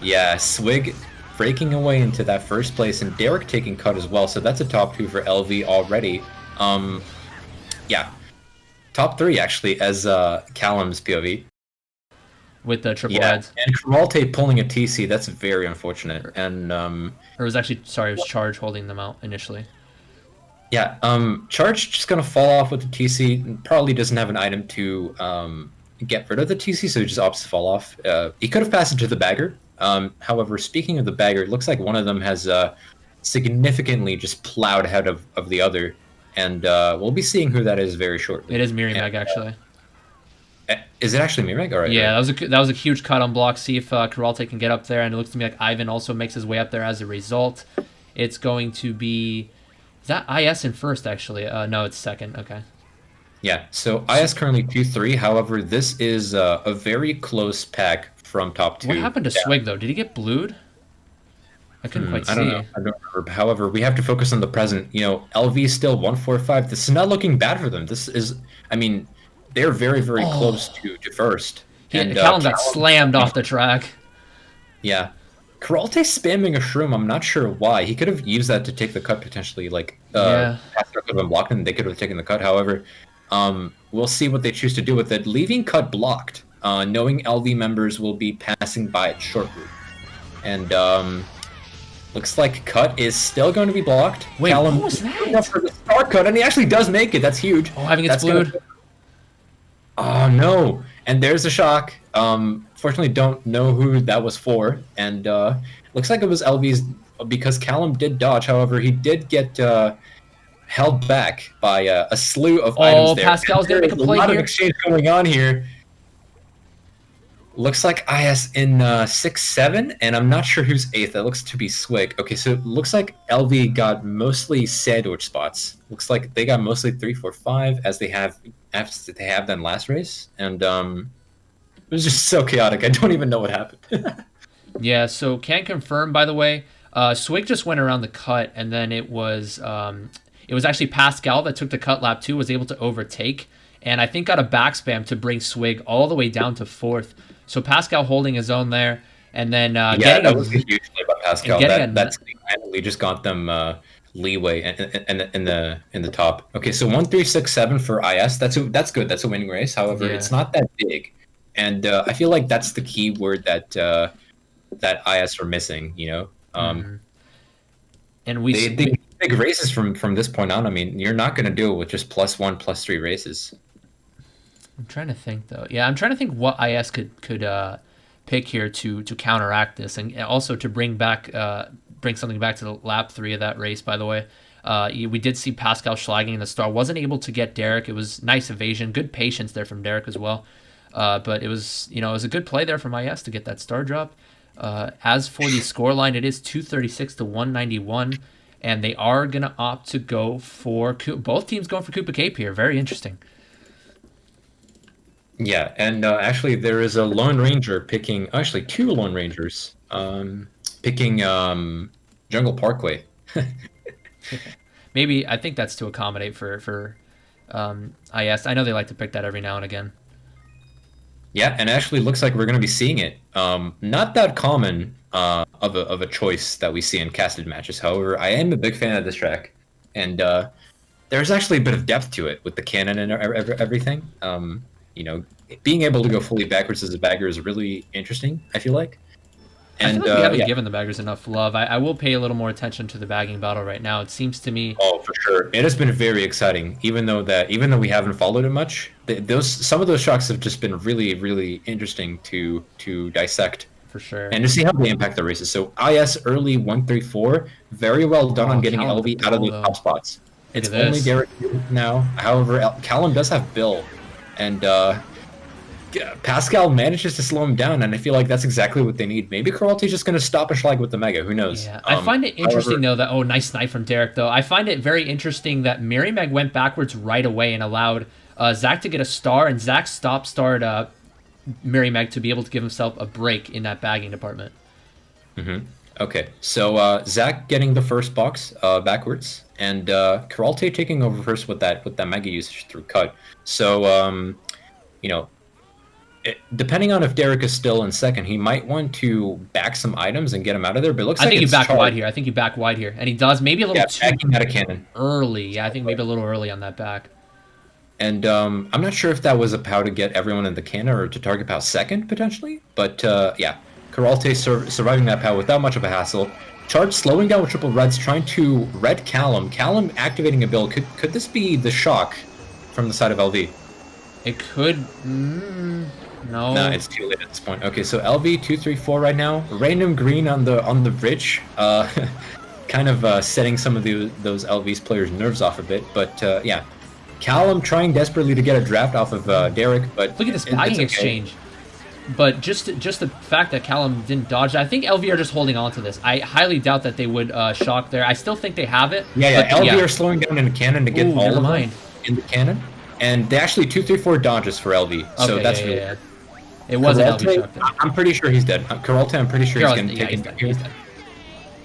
Yeah, Swig breaking away into that first place, and Derek taking cut as well, so that's a top 2 for LV already. Yeah, top 3 actually as Callum's POV. With the triple heads. And Kiralte pulling a TC, that's very unfortunate. And Or it was actually, sorry, it was Charge holding them out initially. Yeah, Charge just gonna fall off with the TC. Probably doesn't have an item to get rid of the TC, so he just opts to fall off. He could have passed it to the bagger. However, speaking of the bagger, it looks like one of them has significantly just plowed ahead of the other, and we'll be seeing who that is very shortly. It is Mirimag, actually. Is it actually Mirimag? All right. Yeah, that was a huge cut on block. See if Kiralte can get up there, and it looks to me like Ivan also makes his way up there as a result. It's going to be... Is that IS in first, actually? No, it's second. Okay. Yeah, so IS currently 2-3. However, this is a very close pack from top 2. What happened to Swig, though? Did he get blued? I couldn't quite see. I don't remember. However, we have to focus on the present. LV is still 145. This is not looking bad for them. This is, they're very, very close to first. Callum got slammed off the track. Yeah. Kiralte spamming a shroom, I'm not sure why. He could have used that to take the cut potentially, Pastor could have been blocked and they could have taken the cut. However, we'll see what they choose to do with it. Leaving cut blocked, knowing LV members will be passing by it short route. And looks like cut is still going to be blocked. Wait, Callum what was that? up for the star cut, and he actually does make it. That's huge. Oh, having gets blued. Oh no! And there's a shock. Fortunately, don't know who that was for, and looks like it was LV's because Callum did dodge. However, he did get held back by a slew of items there. Pascal's gonna make a play lot here. of exchange going on here. Looks like IS in 6-7, and I'm not sure who's 8th. That looks to be Swig. Okay, so it looks like LV got mostly sandwich spots. Looks like they got mostly 3, 4, 5 as they have done last race, and it was just so chaotic. I don't even know what happened. Yeah, so can't confirm, by the way. Swig just went around the cut, and then it was actually Pascal that took the cut lap 2, was able to overtake, and I think got a back spam to bring Swig all the way down to 4th. So Pascal holding his own there, and then getting that was a huge play by Pascal. That's finally just got them leeway in the top. Okay, so 1-3-6-7 for IS. That's good. That's a winning race. However, it's not that big, and I feel like that's the key word that IS are missing. And they big races from this point on. I mean, you're not going to do it with just +1, +3 races. I'm trying to think though. Yeah, I'm trying to think what IS could pick here to counteract this, and also to bring something back to the lap 3 of that race. By the way, we did see Pascal schlagging in the start. Wasn't able to get Derek. It was nice evasion, good patience there from Derek as well. But it was a good play there from IS to get that star drop. As for the scoreline, it is 236 to 191, and they are gonna opt to go for both teams going for Koopa Cape here. Very interesting. Yeah, and actually there is a Lone Ranger picking, actually 2 Lone Rangers picking Jungle Parkway. Maybe, I think that's to accommodate for IS. I know they like to pick that every now and again. Yeah, and actually looks like we're going to be seeing it. Not that common of a choice that we see in casted matches. However, I am a big fan of this track, and there's actually a bit of depth to it with the cannon and everything. Being able to go fully backwards as a bagger is really interesting, I feel like. And I feel like we haven't given the baggers enough love. I will pay a little more attention to the bagging battle right now. It seems to me. Oh, for sure. It has been very exciting, even though we haven't followed it much. Some of those shocks have just been really, really interesting to dissect. For sure. And to see how they impact the races. So IS early 1-3-4, very well done on getting Callum LV out of the top spots. It's at only this. Derek now. However, Callum does have Bill, and Pascal manages to slow him down, and I feel like that's exactly what they need. Maybe Karalte's just going to stop a schlag with the Mega. Who knows? Yeah, I find it interesting, though, that... Oh, nice snipe from Derek, though. I find it very interesting that Meg went backwards right away and allowed Zach to get a star, and Zach stop-starred Meg to be able to give himself a break in that bagging department. Mm-hmm. Okay, so Zach getting the first box backwards, and Karalte taking over first with that Mega usage through cut. So, depending on if Derek is still in second, he might want to back some items and get him out of there. But it looks like I think you back wide here, and he does maybe a little too backing out of cannon early. Yeah, I think maybe a little early on that back. And I'm not sure if that was a POW to get everyone in the cannon or to target POW second potentially. But yeah, Karalte surviving that POW without much of a hassle. Charge slowing down with triple reds, trying to red Callum. Callum activating a build. Could this be the shock from the side of LV? It could. No. Nah, it's too late at this point. Okay, so LV 2-3-4 right now. Random green on the bridge, kind of setting some of those LV's players' nerves off a bit. But yeah, Callum trying desperately to get a draft off of Derek, but look at this bagging exchange. But just the fact that Callum didn't dodge, I think LV are just holding on to this. I highly doubt that they would shock there. I still think they have it. Yeah, LV are slowing down in the cannon to get all of them in the cannon, and they actually 2-3-4 dodges for LV. So that's really good. It wasn't LV shock there. I'm pretty sure he's dead. Karalte, I'm pretty sure he's going to take him. He's dead.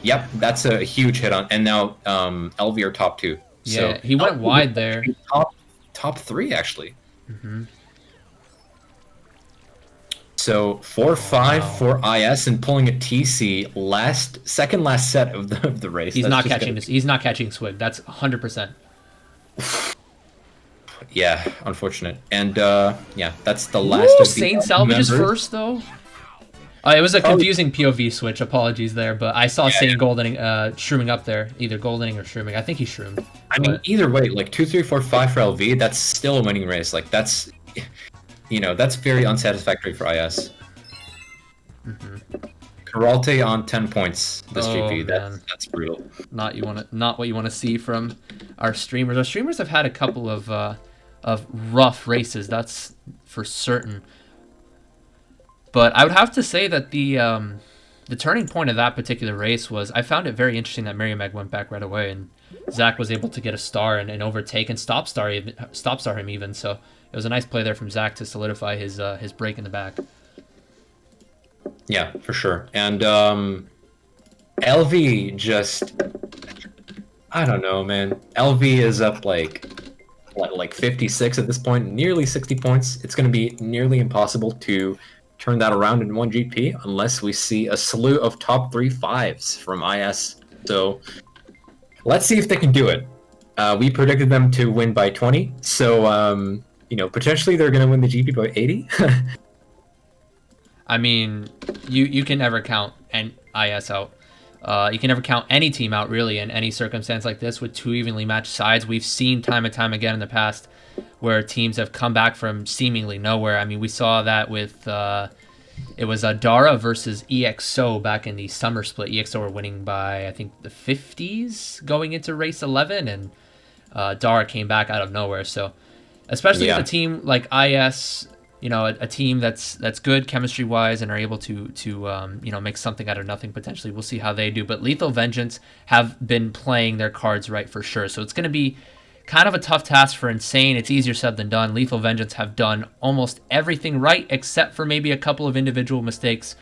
Yep, that's a huge hit on. And now LV are top 2. Yeah, so, he went wide there. Top 3 actually. Mm-hmm. So 4-5 for IS and pulling a TC second last set of the race. He's not catching this. He's not catching Swig. That's 100%. Yeah, unfortunate. And yeah, that's the last of the Saint salvages first though. It was a confusing POV switch. Apologies there, but I saw Saint Goldening shrooming up there, either Goldening or shrooming. I think he shroomed. I mean, either way, like 2, 3, 4, 5 for LV, that's still a winning race. Like that's, that's very unsatisfactory for IS. Mm-hmm. Karalte on 10 points this GP. That's brutal. Not what you want to see from our streamers. Our streamers have had a couple of rough races. That's for certain. But I would have to say that the turning point of that particular race was I found it very interesting that Meg went back right away and Zach was able to get a star and overtake and stop star him even. So it was a nice play there from Zach to solidify his break in the back. Yeah, for sure. And LV just, I don't know, man. LV is up like like 56 at this point, nearly 60 points. It's going to be nearly impossible to turn that around in one GP unless we see a slew of top 3 5s from IS. So let's see if they can do it. We predicted them to win by 20, so potentially they're going to win the GP by 80. I mean, you can never count an IS out. You can never count any team out, really, in any circumstance like this with 2 evenly matched sides. We've seen time and time again in the past where teams have come back from seemingly nowhere. I mean, we saw that with it was Dara versus EXO back in the summer split. EXO were winning by, I think, the 50s going into race 11, and Dara came back out of nowhere. So, especially with a team like IS, a team that's good chemistry wise and are able to make something out of nothing potentially. We'll see how they do. But Lethal Vengeance have been playing their cards right for sure. So it's going to be kind of a tough task for Insane. It's easier said than done. Lethal Vengeance have done almost everything right except for maybe a couple of individual mistakes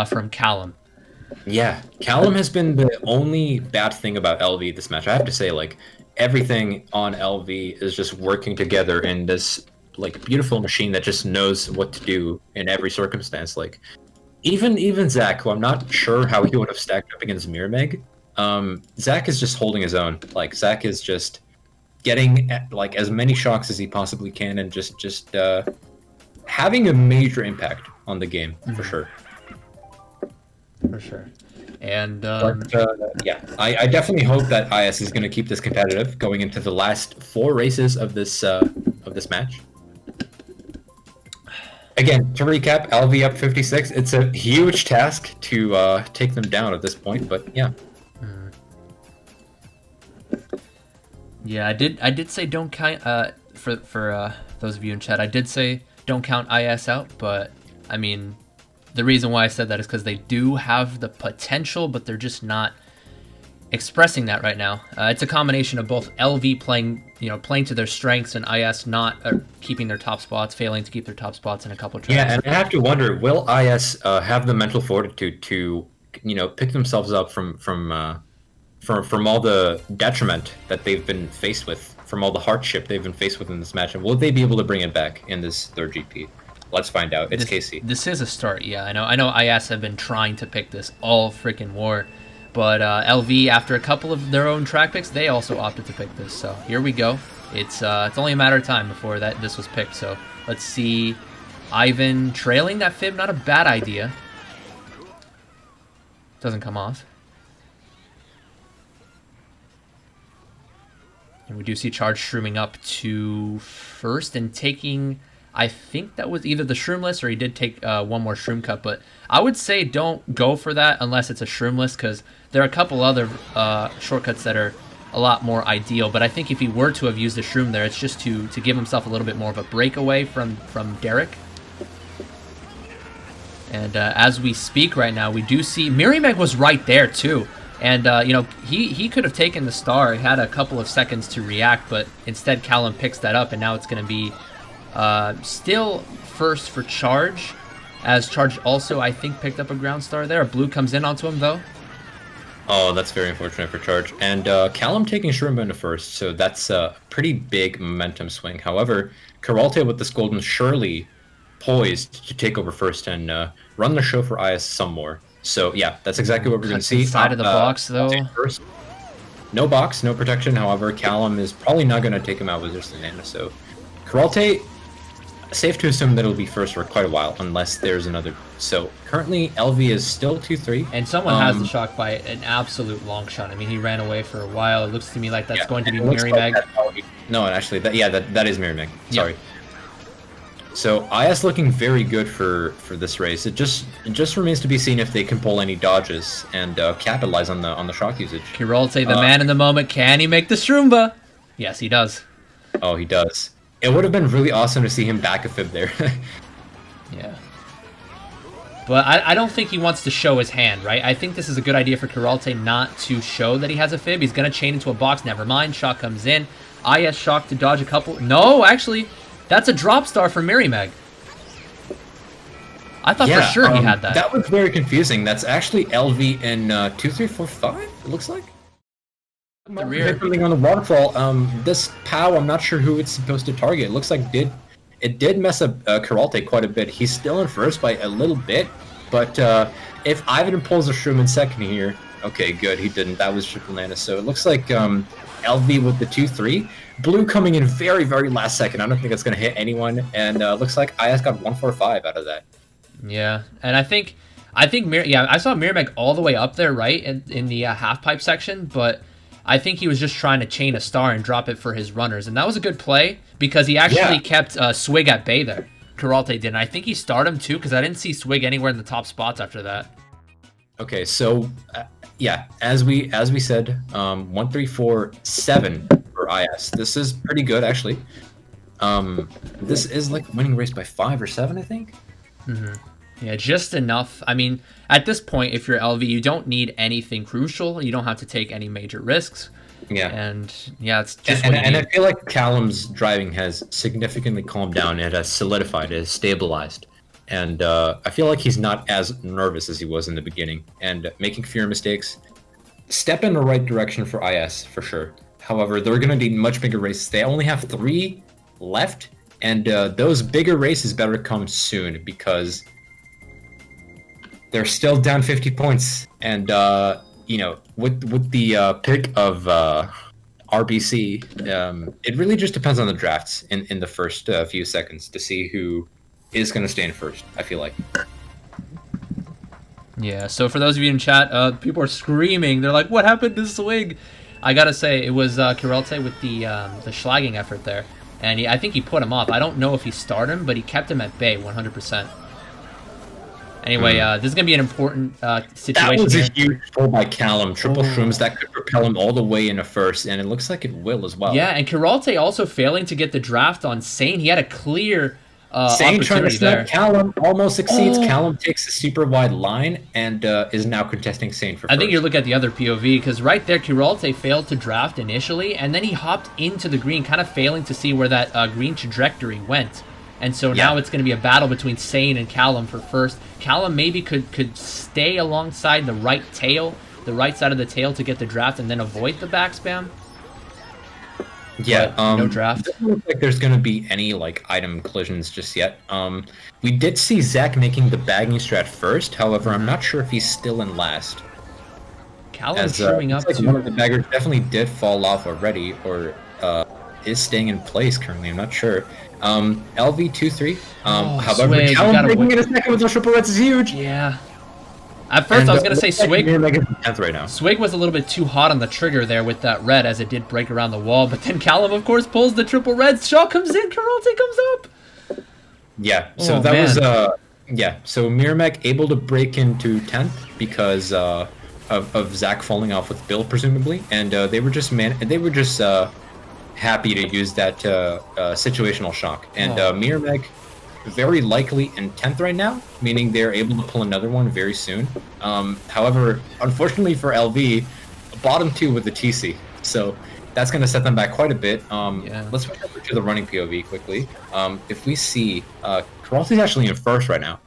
from Callum. Yeah, Callum has been the only bad thing about LV this match. I have to say, like, everything on LV is just working together in this beautiful machine that just knows what to do in every circumstance. Like even Zach, who I'm not sure how he would have stacked up against Mirmeg, Zach is just holding his own. Like, Zach is just getting as many shocks as he possibly can and just having a major impact on the game for sure. For sure. And I definitely hope that IS is going to keep this competitive going into the last 4 races of this match. Again, to recap, LV up 56. It's a huge task to take them down at this point, but yeah. Yeah, I did say don't count for those of you in chat. I did say don't count IS out, but I mean, the reason why I said that is because they do have the potential, but they're just not expressing that right now. It's a combination of both LV playing to their strengths and IS not keeping their top spots, failing to keep their top spots in a couple of tracks. Yeah, and I have to wonder, will IS have the mental fortitude to pick themselves up from all the detriment that they've been faced with, from all the hardship they've been faced with in this match, and will they be able to bring it back in this 3rd GP? Let's find out. It's KC. This is a start, yeah. I know IS have been trying to pick this all freaking war. But LV, after a couple of their own track picks, they also opted to pick this. So here we go. It's only a matter of time before this was picked. So let's see. Ivan trailing that fib, not a bad idea. Doesn't come off. And we do see Charge shrooming up to first and taking, I think that was either the shroomless or he did take one more shroom cut. But I would say don't go for that unless it's a shroomless, because there are a couple other shortcuts that are a lot more ideal. But I think if he were to have used the shroom there, it's just to give himself a little bit more of a breakaway from Derek. And as we speak right now, we do see Mirmeg was right there too. And, he could have taken the star. He had a couple of seconds to react, but instead Callum picks that up, and now it's going to be still first for Charge, as Charge also, I think, picked up a ground star there. Blue comes in onto him, though. Oh, that's very unfortunate for Charge. And Callum taking Shroom into first, so that's a pretty big momentum swing. However, Karalte with this golden surely poised to take over first and run the show for IS some more. So, yeah, that's exactly what we're going to see. Inside of the box, though. First. No box, no protection. However, Callum is probably not going to take him out with Resistant Nano. So, Karalte, safe to assume that it'll be first for quite a while, unless there's another. So, currently, LV is still 2-3. And someone has the shock by an absolute long shot. I mean, he ran away for a while. It looks to me like that's going to be Mirmeg. No, actually, that is Mirmeg. Sorry. Yep. So IS looking very good for this race. It just remains to be seen if they can pull any dodges and capitalize on the shock usage. Kiralte, the man in the moment, can he make the Shroomba? Yes, he does. Oh, he does. It would have been really awesome to see him back a fib there. Yeah. But I don't think he wants to show his hand, right? I think this is a good idea for Kiralte not to show that he has a fib. He's going to chain into a box. Never mind. Shock comes in. IS shock to dodge a couple. No, actually... That's a drop star for Mirmeg. I thought for sure he had that. That was very confusing. That's actually LV in 2, 3, 4, 5, it looks like. The rear. Something on the waterfall. This POW, I'm not sure who it's supposed to target. It looks like it did mess up Karalte quite a bit. He's still in first by a little bit, but if Ivan pulls a shroom in second here, okay, good, he didn't. That was triple Nana. So it looks like LV with the 2-3. Blue coming in very, very last second. I don't think it's going to hit anyone, and looks like IS got 145 out of that. Yeah, and I think I saw Miramac all the way up there, right, in the half pipe section, but I think he was just trying to chain a star and drop it for his runners, and that was a good play because he actually kept Swig at bay there. Karalte did, and I think he starred him too because I didn't see Swig anywhere in the top spots after that. Okay, so yeah, as we said, 1-3-4-7 for IS. This is pretty good actually. This is like winning race by 5 or 7, I think. Mm-hmm. Yeah, just enough. I mean, at this point, if you're LV, you don't need anything crucial. You don't have to take any major risks. Yeah. And yeah, it's just and I feel like Callum's driving has significantly calmed down. It has solidified. It has stabilized. And I feel like he's not as nervous as he was in the beginning. And making fewer mistakes. Step in the right direction for IS, for sure. However, they're going to need much bigger races. They only have 3 left. And those bigger races better come soon because they're still down 50 points. And, you know, with the pick of RBC, it really just depends on the drafts in the first few seconds to see who is going to stay in first, I feel like. Yeah, so for those of you in chat, people are screaming. They're like, what happened to Swig? I got to say, it was Karalte with the schlagging effort there. And I think he put him off. I don't know if he started him, but he kept him at bay 100%. Anyway, this is going to be an important situation. That was here. a huge pull by Callum. Triple shrooms that could propel him all the way into first, and it looks like it will as well. Yeah, and Karalte also failing to get the draft on Sane. He had a clear Sane trying to opportunity there. snap Callum, almost succeeds. Callum takes a super wide line and is now contesting Sane for first. I think you're looking at the other POV, because right there, Karalte failed to draft initially, and then he hopped into the green, kind of failing to see where that green trajectory went. And so now it's going to be a battle between Sane and Callum for first. Callum maybe could stay alongside the right tail, the right side of the tail to get the draft and then avoid the back spam. Yeah, no draft. It doesn't look like there's going to be any like item collisions just yet. We did see Zach making the bagging strat first. However, I'm not sure if he's still in last. Callum trimming up like to one of the baggers definitely did fall off already, or is staying in place currently. I'm not sure. LV23. However, Swig, Callum making it a second with those triple reds is huge. Yeah. At first, I was going to say Swig. Right now. Swig was a little bit too hot on the trigger there with that red as it did break around the wall. But then Callum, of course, pulls the triple reds. Shaw comes in. Karalte comes up. Yeah. So that was yeah. So Miramac able to break into 10th because of Zach falling off with Bill presumably, and they were just happy to use that situational shock. And Miramac very likely in 10th right now, meaning they're able to pull another one very soon. However, unfortunately for LV, bottom 2 with the TC, so that's going to set them back quite a bit. Let's switch over to the running POV quickly. If we see, Karalte's actually in first right now.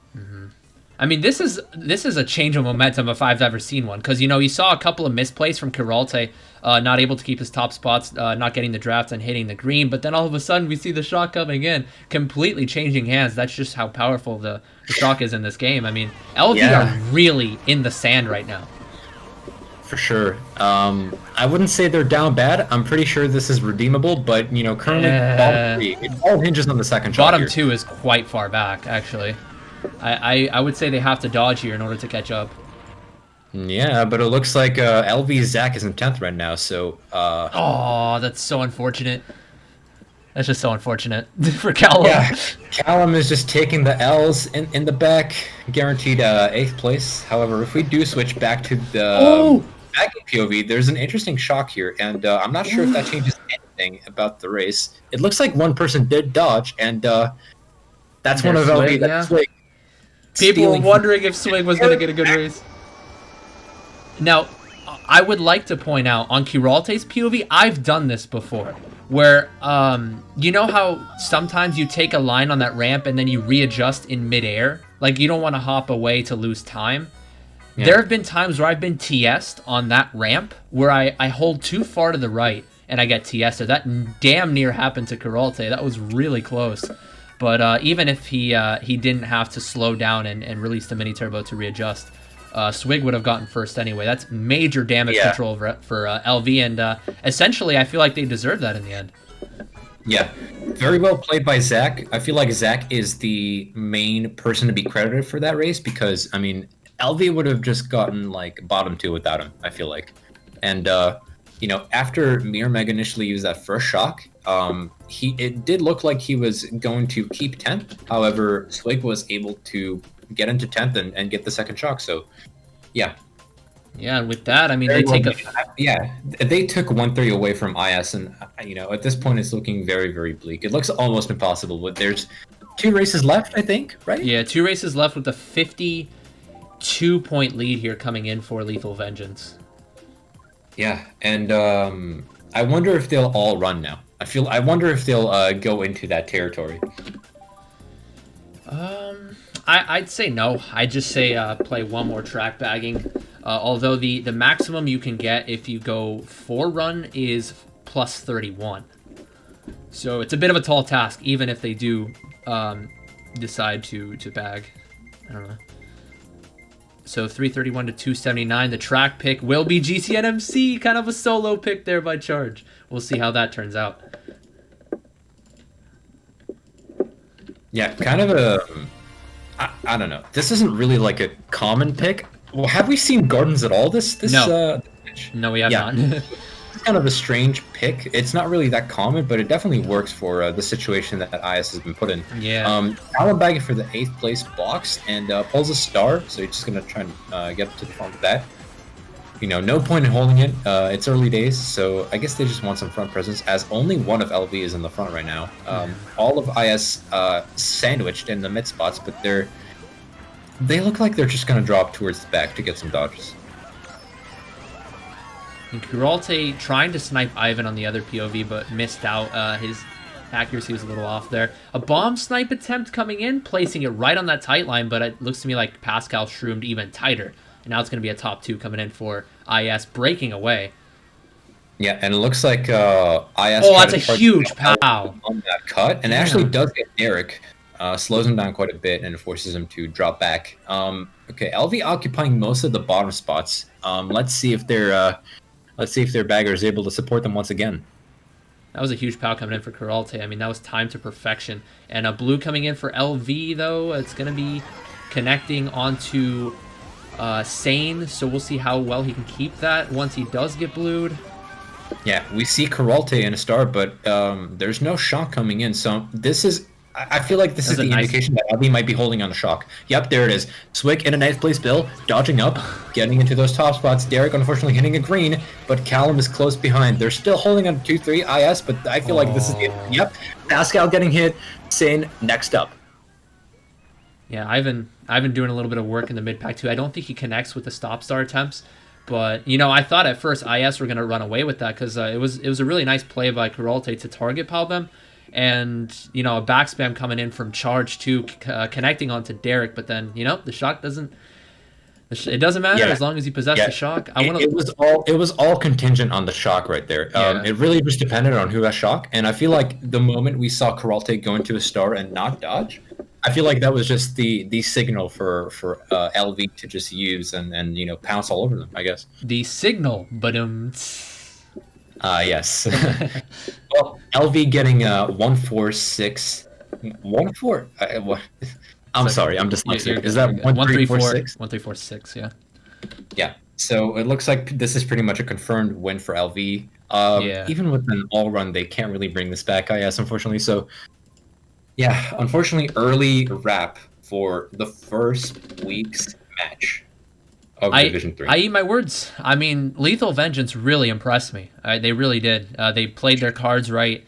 I mean, this is a change of momentum if I've ever seen one, because, you know, you saw a couple of misplays from Karalte, not able to keep his top spots, not getting the draft and hitting the green, but then all of a sudden we see the shot coming in, completely changing hands. That's just how powerful the shock is in this game. I mean, LV are really in the sand right now. For sure. I wouldn't say they're down bad. I'm pretty sure this is redeemable, but, you know, currently bottom 3, it all hinges on the second shot. Bottom 2 is quite far back, actually. I would say they have to dodge here in order to catch up. Yeah, but it looks like LV Zach is in 10th right now, so... Oh, that's so unfortunate. That's just so unfortunate for Callum. Yeah, Callum is just taking the L's in the back, guaranteed 8th place. However, if we do switch back to the backing POV, there's an interesting shock here, and I'm not sure if that changes anything about the race. It looks like one person did dodge, and that's one of LV that's Swig. People were wondering if Swig was going to get a good race. Now, I would like to point out, on Kiralte's POV, I've done this before, where, you know how sometimes you take a line on that ramp and then you readjust in midair? Like, you don't want to hop away to lose time. There have been times where I've been TS'd on that ramp where I hold too far to the right and I get TS'd. That damn near happened to Karalte. That was really close. But even if he didn't have to slow down and release the mini turbo to readjust, Swig would have gotten first anyway. That's major damage control for LV, and essentially I feel like they deserve that in the end. Yeah, very well played by Zach. I feel like Zach is the main person to be credited for that race because, I mean, LV would have just gotten like bottom 2 without him, I feel like. And you know, after Mirmeg initially used that first shock, it did look like he was going to keep 10th. However, Swig was able to get into 10th and get the second shock. So, yeah. Yeah, and with that, I mean, they took 1-3 away from IS, and you know, at this point, it's looking very, very bleak. It looks almost impossible. But there's 2 races left, I think, right? Yeah, 2 races left with a 52-point lead here coming in for Lethal Vengeance. Yeah, and I wonder if they'll all run now. I wonder if they'll go into that territory. I'd say no. I'd just say play one more track bagging. Although the maximum you can get if you go 4 run is plus 31. So it's a bit of a tall task, even if they do decide to bag. I don't know. So 331 to 279. The track pick will be GCN MC. Kind of a solo pick there by Charge. We'll see how that turns out. Yeah, kind of a... I don't know. This isn't really like a common pick. Well, have we seen Gardens at all No, we have not. It's kind of a strange pick. It's not really that common, but it definitely works for the situation that IS has been put in. Yeah. Alan bagging for the 8th place box and pulls a star, so you're just going to try and get to the front of that. You know, no point in holding it. It's early days, so I guess they just want some front presence, as only one of LV is in the front right now. All of IS sandwiched in the mid spots, but they look like they're just going to drop towards the back to get some dodges. And Kuralte trying to snipe Ivan on the other POV, but missed out. His accuracy was a little off there. A bomb snipe attempt coming in, placing it right on that tight line, but it looks to me like Pascal shroomed even tighter. And now it's going to be a top 2 coming in for IS, breaking away. Yeah, and it looks like IS... Oh, that's a huge pow! On that cut, and actually does get Derek. Slows him down quite a bit and forces him to drop back. Okay, LV occupying most of the bottom spots. Let's see if their bagger is able to support them once again. That was a huge pow coming in for Karalte. I mean, that was time to perfection. And a blue coming in for LV, though. It's going to be connecting onto Sane, so we'll see how well he can keep that once he does get blued. Yeah, we see Karalte in a star, but there's no shock coming in, so this is... I feel like this is the indication that LV might be holding on the shock. Yep, there it is. Swick in a 9th place Bill, dodging up, getting into those top spots. Derek unfortunately hitting a green, but Callum is close behind. They're still holding on 2-3 IS, but I feel like this is the... Yep, Pascal getting hit. Sane next up. Yeah, Ivan doing a little bit of work in the mid-pack too. I don't think he connects with the stop-star attempts, but, you know, I thought at first IS were going to run away with that because it was a really nice play by Karalte to target pow them. And, you know, a back spam coming in from Charge too, connecting onto Derek, but then, you know, the shock doesn't... It doesn't matter as long as you possess the shock. It was all contingent on the shock right there. It really just depended on who has shock, and I feel like the moment we saw Karalte go into a star and not dodge, I feel like that was just the signal for LV to just use and you know, pounce all over them, I guess. The signal, but yes. Well, LV getting 146. 14. I'm sorry, I'm dyslexic. Is that 1346? 1346, yeah. Yeah. So it looks like this is pretty much a confirmed win for LV. Even with an all run, they can't really bring this back, IS, unfortunately. So, yeah, unfortunately, early wrap for the first week's match of Division 3. I eat my words. I mean, Lethal Vengeance really impressed me. They really did. They played their cards right.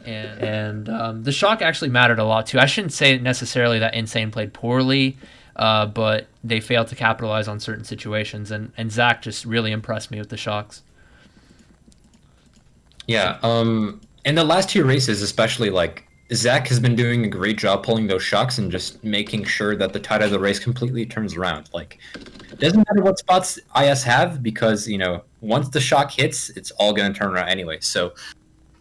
And the shock actually mattered a lot, too. I shouldn't say necessarily that Insane played poorly, but they failed to capitalize on certain situations. And Zach just really impressed me with the shocks. Yeah. In the last 2 races, especially, like, Zach has been doing a great job pulling those shocks and just making sure that the tide of the race completely turns around. Like, doesn't matter what spots IS have because once the shock hits, it's all gonna turn around anyway. So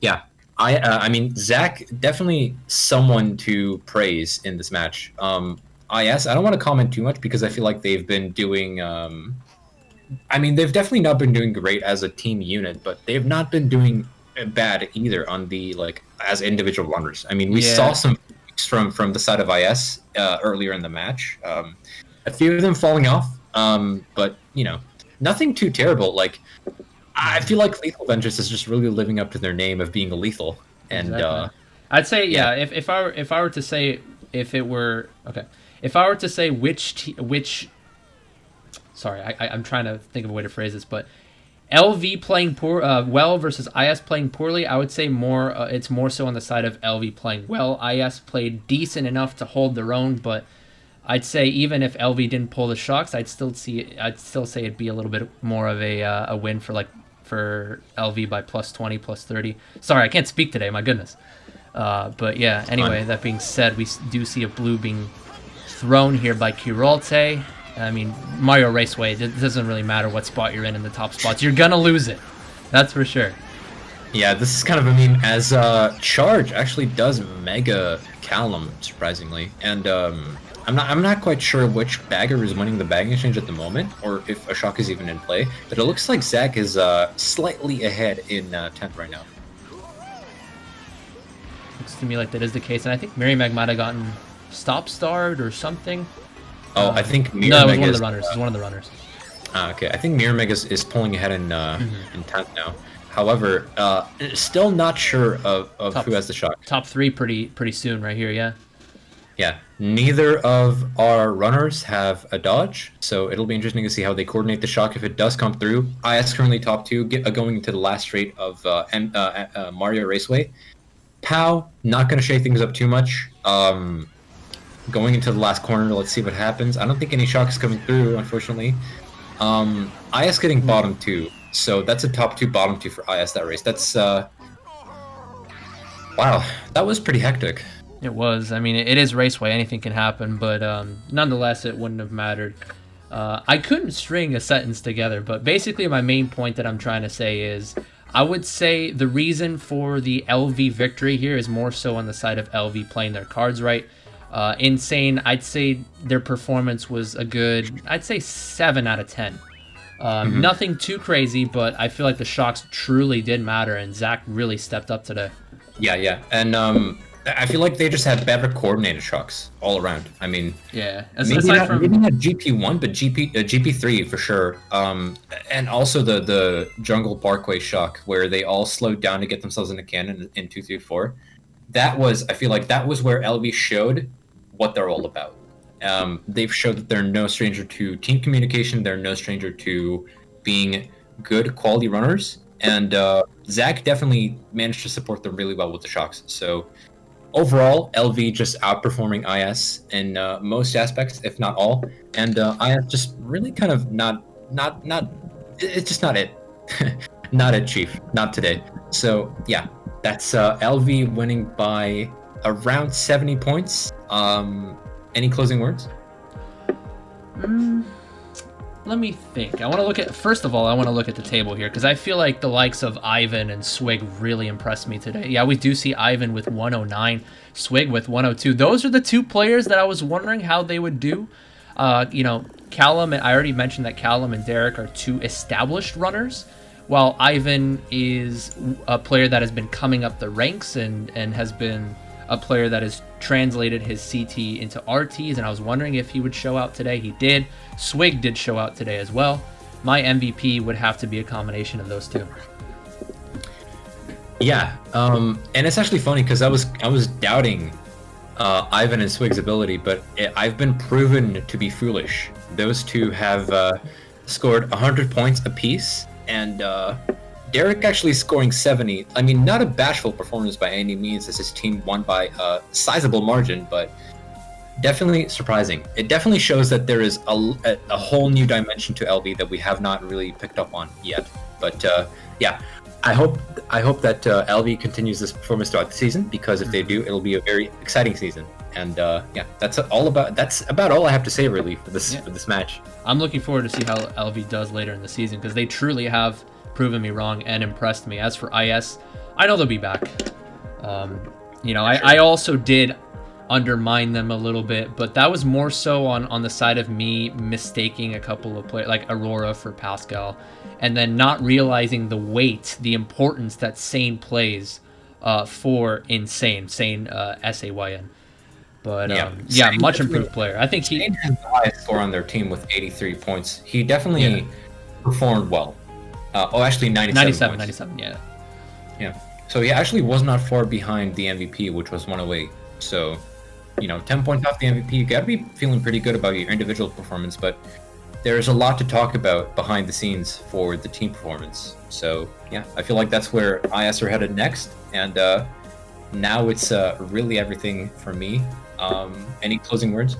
yeah, I mean Zach definitely someone to praise in this match. IS, I don't want to comment too much because I feel like they've been doing. I mean, they've definitely not been doing great as a team unit, but they've not been doing bad either on the as individual runners. I mean, we saw some from the side of IS earlier in the match. A few of them falling off, but nothing too terrible. Like I feel like Lethal Vengeance is just really living up to their name of being lethal. And I'd say if I were to say which sorry, I'm trying to think of a way to phrase this, but LV playing well versus IS playing poorly, I would say it's more so on the side of LV playing well. IS played decent enough to hold their own, but I'd say even if LV didn't pull the shocks, I'd still say it'd be a little bit more of a win for LV by +20, +30. Sorry, I can't speak today. My goodness. But yeah. Anyway, that being said, we do see a blue being thrown here by Kiralte. I mean, Mario Raceway. It doesn't really matter what spot you're in the top spots. You're gonna lose it. That's for sure. Yeah, this is kind of a meme as Charge actually does Mega Callum, surprisingly, and I'm not quite sure which bagger is winning the bagging exchange at the moment, or if a shock is even in play. But it looks like Zach is slightly ahead in 10th right now. Looks to me like that is the case, and I think Merrimack might have gotten stop-starred or something. Oh, I think it was one of the runners. It was one of the runners. Okay, I think Mirror is pulling ahead in 10th now. However, still not sure of who has the shock. Top 3 pretty soon right here, yeah. Yeah, neither of our runners have a dodge, so it'll be interesting to see how they coordinate the shock if it does come through. IS currently top 2, going into the last straight of Mario Raceway. POW, not going to shake things up too much. Going into the last corner, let's see what happens. I don't think any shock is coming through, unfortunately. IS getting bottom 2, so that's a top 2, bottom 2 for IS that race. That's wow, that was pretty hectic. It was. I mean, it is Raceway. Anything can happen, but nonetheless, it wouldn't have mattered. I couldn't string a sentence together, but basically my main point that I'm trying to say is I would say the reason for the LV victory here is more so on the side of LV playing their cards right. Insane, I'd say their performance was a good, I'd say 7 out of 10. Nothing too crazy, but I feel like the shocks truly did matter, and Zach really stepped up today. Yeah, and I feel like they just had better coordinated shocks all around. I mean, yeah, maybe not GP1, but GP3 for sure. And also the Jungle Parkway shock where they all slowed down to get themselves in a cannon in 2, 3, 4. I feel like that was where LV showed what they're all about. They've showed that they're no stranger to team communication. They're no stranger to being good quality runners. And Zach definitely managed to support them really well with the shocks. So overall, LV just outperforming IS in most aspects, if not all. And IS just really kind of not. It's just not it. Not it, Chief. Not today. So yeah, that's LV winning by around 70 points. Any closing words? Let me think. First of all, I want to look at the table here because I feel like the likes of Ivan and Swig really impressed me today. Yeah, we do see Ivan with 109, Swig with 102. Those are the 2 players that I was wondering how they would do. Callum, I already mentioned that Callum and Derek are 2 established runners, while Ivan is a player that has been coming up the ranks and has been a player that has translated his CT into RTs, and I was wondering if he would show out today. He did. Swig did show out today as well. My MVP would have to be a combination of those 2. Yeah, and it's actually funny because I was doubting Ivan and Swig's ability, but I've been proven to be foolish. Those 2 have scored 100 points apiece, and Derek actually scoring 70. I mean, not a bashful performance by any means as his team won by a sizable margin, but definitely surprising. It definitely shows that there is a whole new dimension to LV that we have not really picked up on yet. But yeah, I hope that LV continues this performance throughout the season, because if they do, it'll be a very exciting season. And yeah, that's about all I have to say really for this match. I'm looking forward to see how LV does later in the season because they truly have proven me wrong and impressed me. As for IS, I know they'll be back. You know, I also did undermine them a little bit, but that was more so on the side of me mistaking a couple of players like Aurora for Pascal, and then not realizing the weight, the importance that Sane plays for Sane SAYN. But yeah, much improved player. I think he has the highest score on their team with 83 points. He definitely performed well. Actually 97 points. 97, yeah. Yeah. So he actually was not far behind the MVP, which was 108. So, you know, 10 points off the MVP. You got to be feeling pretty good about your individual performance, but there's a lot to talk about behind the scenes for the team performance. So, yeah, I feel like that's where IS are headed next. And now it's really everything for me. Any closing words?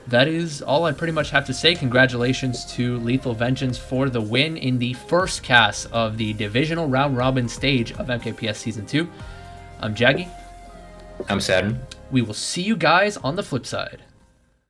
That is all I pretty much have to say. Congratulations to Lethal Vengeance for the win in the first cast of the divisional round robin stage of MKPS Season 2. I'm Jaggy. I'm Saturn. We will see you guys on the flip side.